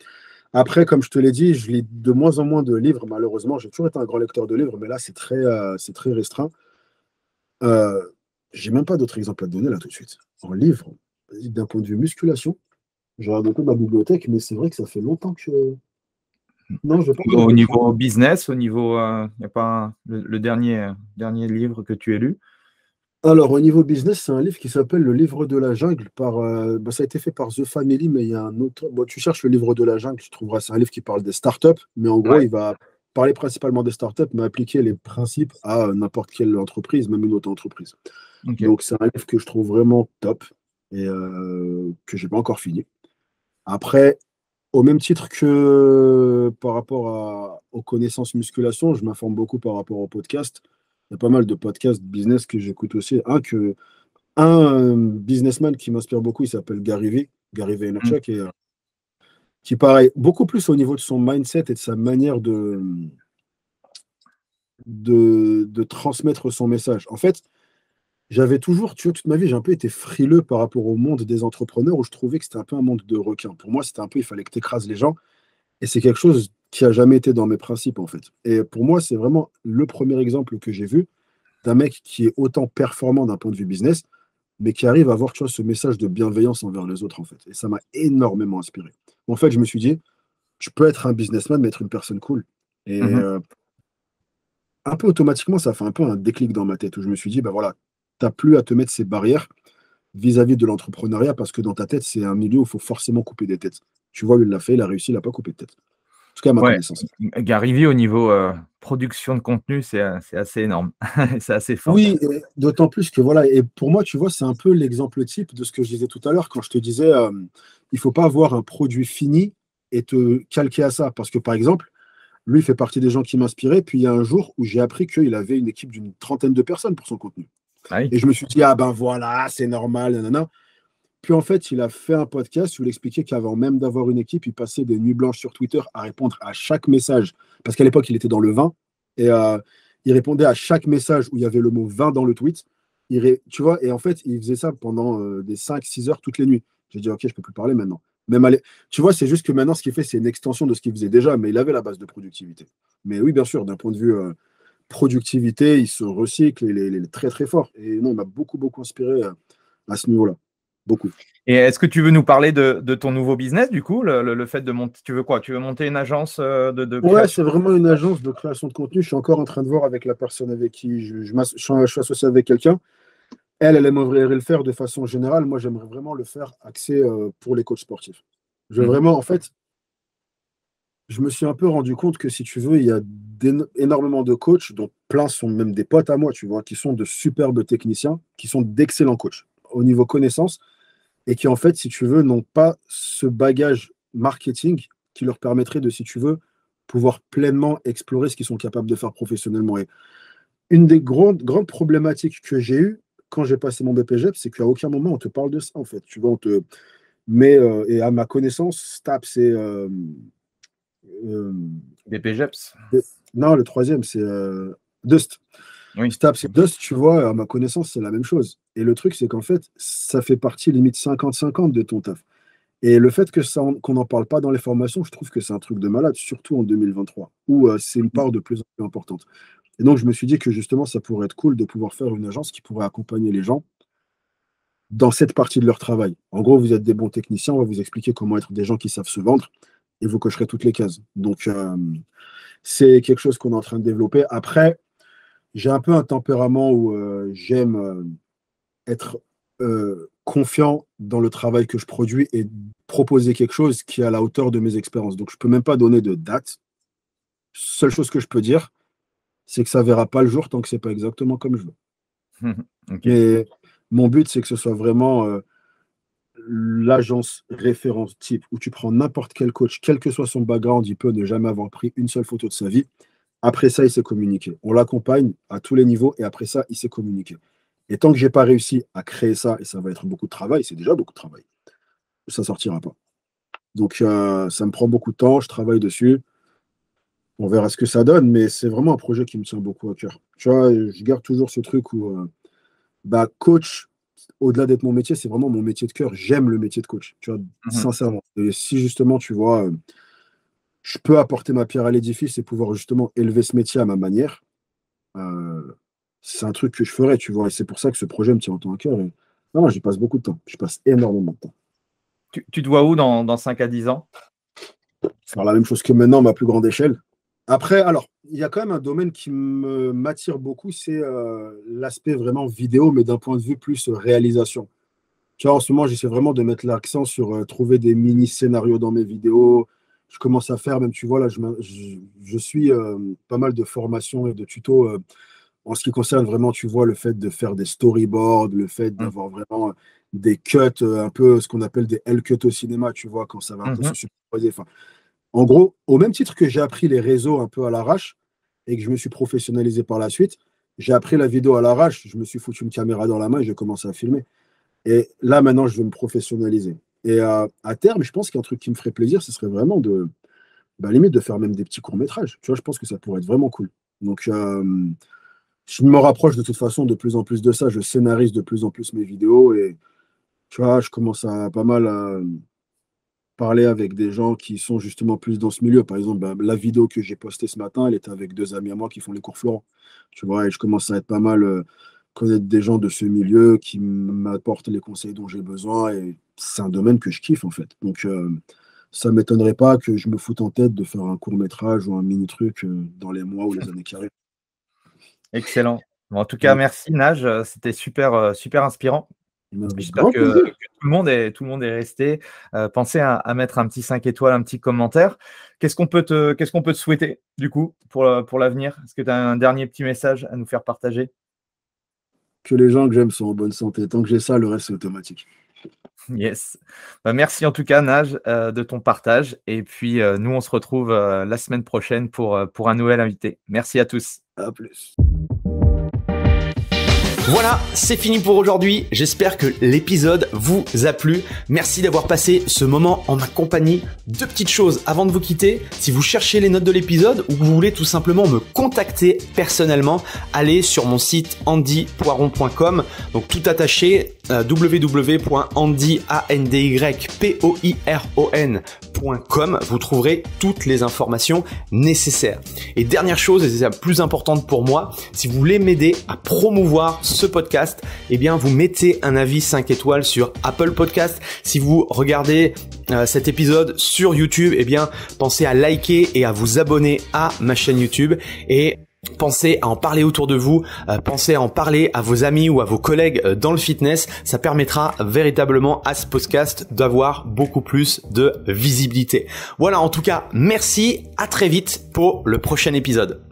Après, comme je te l'ai dit, je lis de moins en moins de livres, malheureusement. J'ai toujours été un grand lecteur de livres, mais là, c'est très restreint. Euh, j'ai même pas d'autres exemples à te donner là tout de suite. En livre, d'un point de vue musculation, je regarde un peu ma bibliothèque, mais c'est vrai que ça fait longtemps que. Non, je vais pas te dire Au quelque chose. niveau business, il y a pas le dernier livre que tu aies lu? Alors, au niveau business, c'est un livre qui s'appelle Le Livre de la Jungle. Bah, ça a été fait par The Family, mais il y a un autre. Bon, tu cherches Le Livre de la Jungle, tu trouveras. C'est un livre qui parle des startups, mais en gros, Ouais, il va parler principalement des startups, mais appliquer les principes à n'importe quelle entreprise, même une auto-entreprise. OK. Donc, c'est un livre que je trouve vraiment top et que j'ai pas encore fini. Après, au même titre que par rapport aux connaissances musculation, je m'informe beaucoup par rapport au podcast. Il y a pas mal de podcasts business que j'écoute aussi. Un businessman qui m'inspire beaucoup, il s'appelle Gary Mmh. Vaynerchuk, et qui, pareil, beaucoup plus au niveau de son mindset et de sa manière de transmettre son message. En fait, j'avais toujours, tu vois, toute ma vie, j'ai un peu été frileux par rapport au monde des entrepreneurs où je trouvais que c'était un peu un monde de requins. Pour moi, c'était un peu, il fallait que tu écrases les gens. Et c'est quelque chose qui a jamais été dans mes principes, en fait. Et pour moi, c'est vraiment le premier exemple que j'ai vu d'un mec qui est autant performant d'un point de vue business, mais qui arrive à avoir, tu vois, ce message de bienveillance envers les autres, en fait. Et ça m'a énormément inspiré. En fait, je me suis dit, je peux être un businessman, mais être une personne cool. Et Mmh. un peu automatiquement, ça fait un peu un déclic dans ma tête où je me suis dit, bah voilà, t'as plus à te mettre ces barrières vis-à-vis de l'entrepreneuriat parce que dans ta tête, c'est un milieu où il faut forcément couper des têtes. Tu vois, lui, il l'a fait, il a réussi, il n'a pas coupé de tête. En tout cas, à ma Ouais, connaissance. Gary Vee au niveau, production de contenu, c'est assez énorme. C'est assez fort. Oui, et d'autant plus que voilà, et pour moi, tu vois, c'est un peu l'exemple type de ce que je disais tout à l'heure quand je te disais, il faut pas avoir un produit fini et te calquer à ça. Parce que par exemple, lui, il fait partie des gens qui m'inspiraient. Puis il y a un jour où j'ai appris qu'il avait une équipe d'une trentaine de personnes pour son contenu. Ah oui. Et je me suis dit, ah ben voilà, c'est normal, nanana. Puis en fait, il a fait un podcast où il expliquait qu'avant même d'avoir une équipe, il passait des nuits blanches sur Twitter à répondre à chaque message. Parce qu'à l'époque, il était dans le vin. Et il répondait à chaque message où il y avait le mot vin dans le tweet. Tu vois, et en fait, il faisait ça pendant des 5 6 heures toutes les nuits. J'ai dit, OK, je peux plus parler maintenant. Même tu vois, c'est juste que maintenant, ce qu'il fait, c'est une extension de ce qu'il faisait déjà, mais il avait la base de productivité. Mais oui, bien sûr, d'un point de vue productivité, il se recycle, il est très, très fort. Et non, il m'a beaucoup, beaucoup inspiré à ce niveau-là. Beaucoup. Et est-ce que tu veux nous parler de ton nouveau business, du coup, le fait de monter, tu veux quoi? Tu veux monter une agence de Ouais, création? c'est vraiment une agence de création de contenu. Je suis encore en train de voir avec la personne avec qui je suis associé avec quelqu'un. Elle aimerait le faire de façon générale. Moi, j'aimerais vraiment le faire axé pour les coachs sportifs. Je veux Mhm. vraiment, en fait, je me suis un peu rendu compte que si tu veux, il y a énormément de coachs, dont plein sont même des potes à moi, tu vois, qui sont de superbes techniciens, qui sont d'excellents coachs au niveau connaissance et qui, en fait, si tu veux, n'ont pas ce bagage marketing qui leur permettrait de, si tu veux, pouvoir pleinement explorer ce qu'ils sont capables de faire professionnellement. Et une des grandes problématiques que j'ai eues quand j'ai passé mon BPGEP, c'est qu'à aucun moment on te parle de ça, en fait. Tu vois, on te met, et à ma connaissance, STAP, c'est. Euh, BPGEPS. non, le troisième, c'est Dust. Oui. STAP, c'est Dust, tu vois, à ma connaissance, c'est la même chose. Et le truc, c'est qu'en fait, ça fait partie limite 50-50 de ton taf. Et le fait que qu'on n'en parle pas dans les formations, je trouve que c'est un truc de malade, surtout en 2023, où c'est une part de plus en plus importante. Et donc, je me suis dit que justement, ça pourrait être cool de pouvoir faire une agence qui pourrait accompagner les gens dans cette partie de leur travail. En gros, vous êtes des bons techniciens, on va vous expliquer comment être des gens qui savent se vendre et vous cocherez toutes les cases. Donc, c'est quelque chose qu'on est en train de développer. Après, j'ai un peu un tempérament où j'aime être confiant dans le travail que je produis et proposer quelque chose qui est à la hauteur de mes expériences. Donc, je peux même pas donner de date. Seule chose que je peux dire, c'est que ça verra pas le jour tant que c'est pas exactement comme je veux. Ok. Mais mon but, c'est que ce soit vraiment l'agence référence type où tu prends n'importe quel coach, quel que soit son background, il peut ne jamais avoir pris une seule photo de sa vie. Après ça, il sait communiquer. On l'accompagne à tous les niveaux et après ça, il sait communiquer. Et tant que j'ai pas réussi à créer ça, et ça va être beaucoup de travail, c'est déjà beaucoup de travail, ça sortira pas. Donc ça me prend beaucoup de temps, je travaille dessus. On verra ce que ça donne, mais c'est vraiment un projet qui me tient beaucoup à cœur. Tu vois, je garde toujours ce truc où coach, au-delà d'être mon métier, c'est vraiment mon métier de cœur. J'aime le métier de coach, tu vois, sincèrement. Et si justement, tu vois, je peux apporter ma pierre à l'édifice et pouvoir justement élever ce métier à ma manière, c'est un truc que je ferais, tu vois. Et c'est pour ça que ce projet me tient autant à cœur. Et non, j'y passe beaucoup de temps. Je passe énormément de temps. Tu te vois où dans 5 à 10 ans? Faire la même chose que maintenant, mais à plus grande échelle. Après, alors, il y a quand même un domaine qui m'attire beaucoup, c'est l'aspect vraiment vidéo, mais d'un point de vue plus réalisation. Tu vois, en ce moment, j'essaie vraiment de mettre l'accent sur trouver des mini-scénarios dans mes vidéos. Je commence à faire, même, tu vois, là, je suis pas mal de formations et de tutos en ce qui concerne vraiment, tu vois, le fait de faire des storyboards, le fait d'avoir vraiment des cuts, un peu ce qu'on appelle des L-cuts au cinéma, tu vois, quand ça va un peu se superposer. Enfin, en gros, au même titre que j'ai appris les réseaux un peu à l'arrache et que je me suis professionnalisé par la suite, j'ai appris la vidéo à l'arrache, je me suis foutu une caméra dans la main et j'ai commencé à filmer. Et là, maintenant, je veux me professionnaliser. Et à terme, je pense qu'un truc qui me ferait plaisir, ce serait vraiment limite de faire même des petits courts-métrages. Tu vois, je pense que ça pourrait être vraiment cool. Donc, je me rapproche de toute façon de plus en plus de ça. Je scénarise de plus en plus mes vidéos et tu vois, je commence à pas mal parler avec des gens qui sont justement plus dans ce milieu. Par exemple, la vidéo que j'ai postée ce matin, elle était avec 2 amis à moi qui font les cours Florent. Tu vois, et je commence à être pas mal connaître des gens de ce milieu qui m'apportent les conseils dont j'ai besoin. Et c'est un domaine que je kiffe en fait. Donc, ça ne m'étonnerait pas que je me foute en tête de faire un court-métrage ou un mini-truc dans les mois ou les années qui arrivent. Excellent. Bon, en tout cas, merci Naj, c'était super, super inspirant. J'espère que tout le monde est resté. Pensez à mettre un petit 5 étoiles, un petit commentaire. Qu'est-ce qu'on peut te souhaiter du coup pour l'avenir? Est-ce que tu as un dernier petit message à nous faire partager? Que les gens que j'aime sont en bonne santé. Tant que j'ai ça, le reste, c'est automatique. Yes. Merci en tout cas, Naj, de ton partage. Et puis, nous, on se retrouve la semaine prochaine pour un nouvel invité. Merci à tous. À plus. Voilà, c'est fini pour aujourd'hui. J'espère que l'épisode vous a plu. Merci d'avoir passé ce moment en ma compagnie. 2 petites choses avant de vous quitter. Si vous cherchez les notes de l'épisode ou que vous voulez tout simplement me contacter personnellement, allez sur mon site andypoiron.com. Donc tout attaché, www.andypoiron.com. Vous trouverez toutes les informations nécessaires. Et dernière chose, et c'est la plus importante pour moi, si vous voulez m'aider à promouvoir ce podcast, eh bien vous mettez un avis 5 étoiles sur Apple Podcast. Si vous regardez cet épisode sur YouTube, eh bien pensez à liker et à vous abonner à ma chaîne YouTube et pensez à en parler autour de vous, pensez à en parler à vos amis ou à vos collègues dans le fitness. Ça permettra véritablement à ce podcast d'avoir beaucoup plus de visibilité. Voilà, en tout cas, merci, à très vite pour le prochain épisode.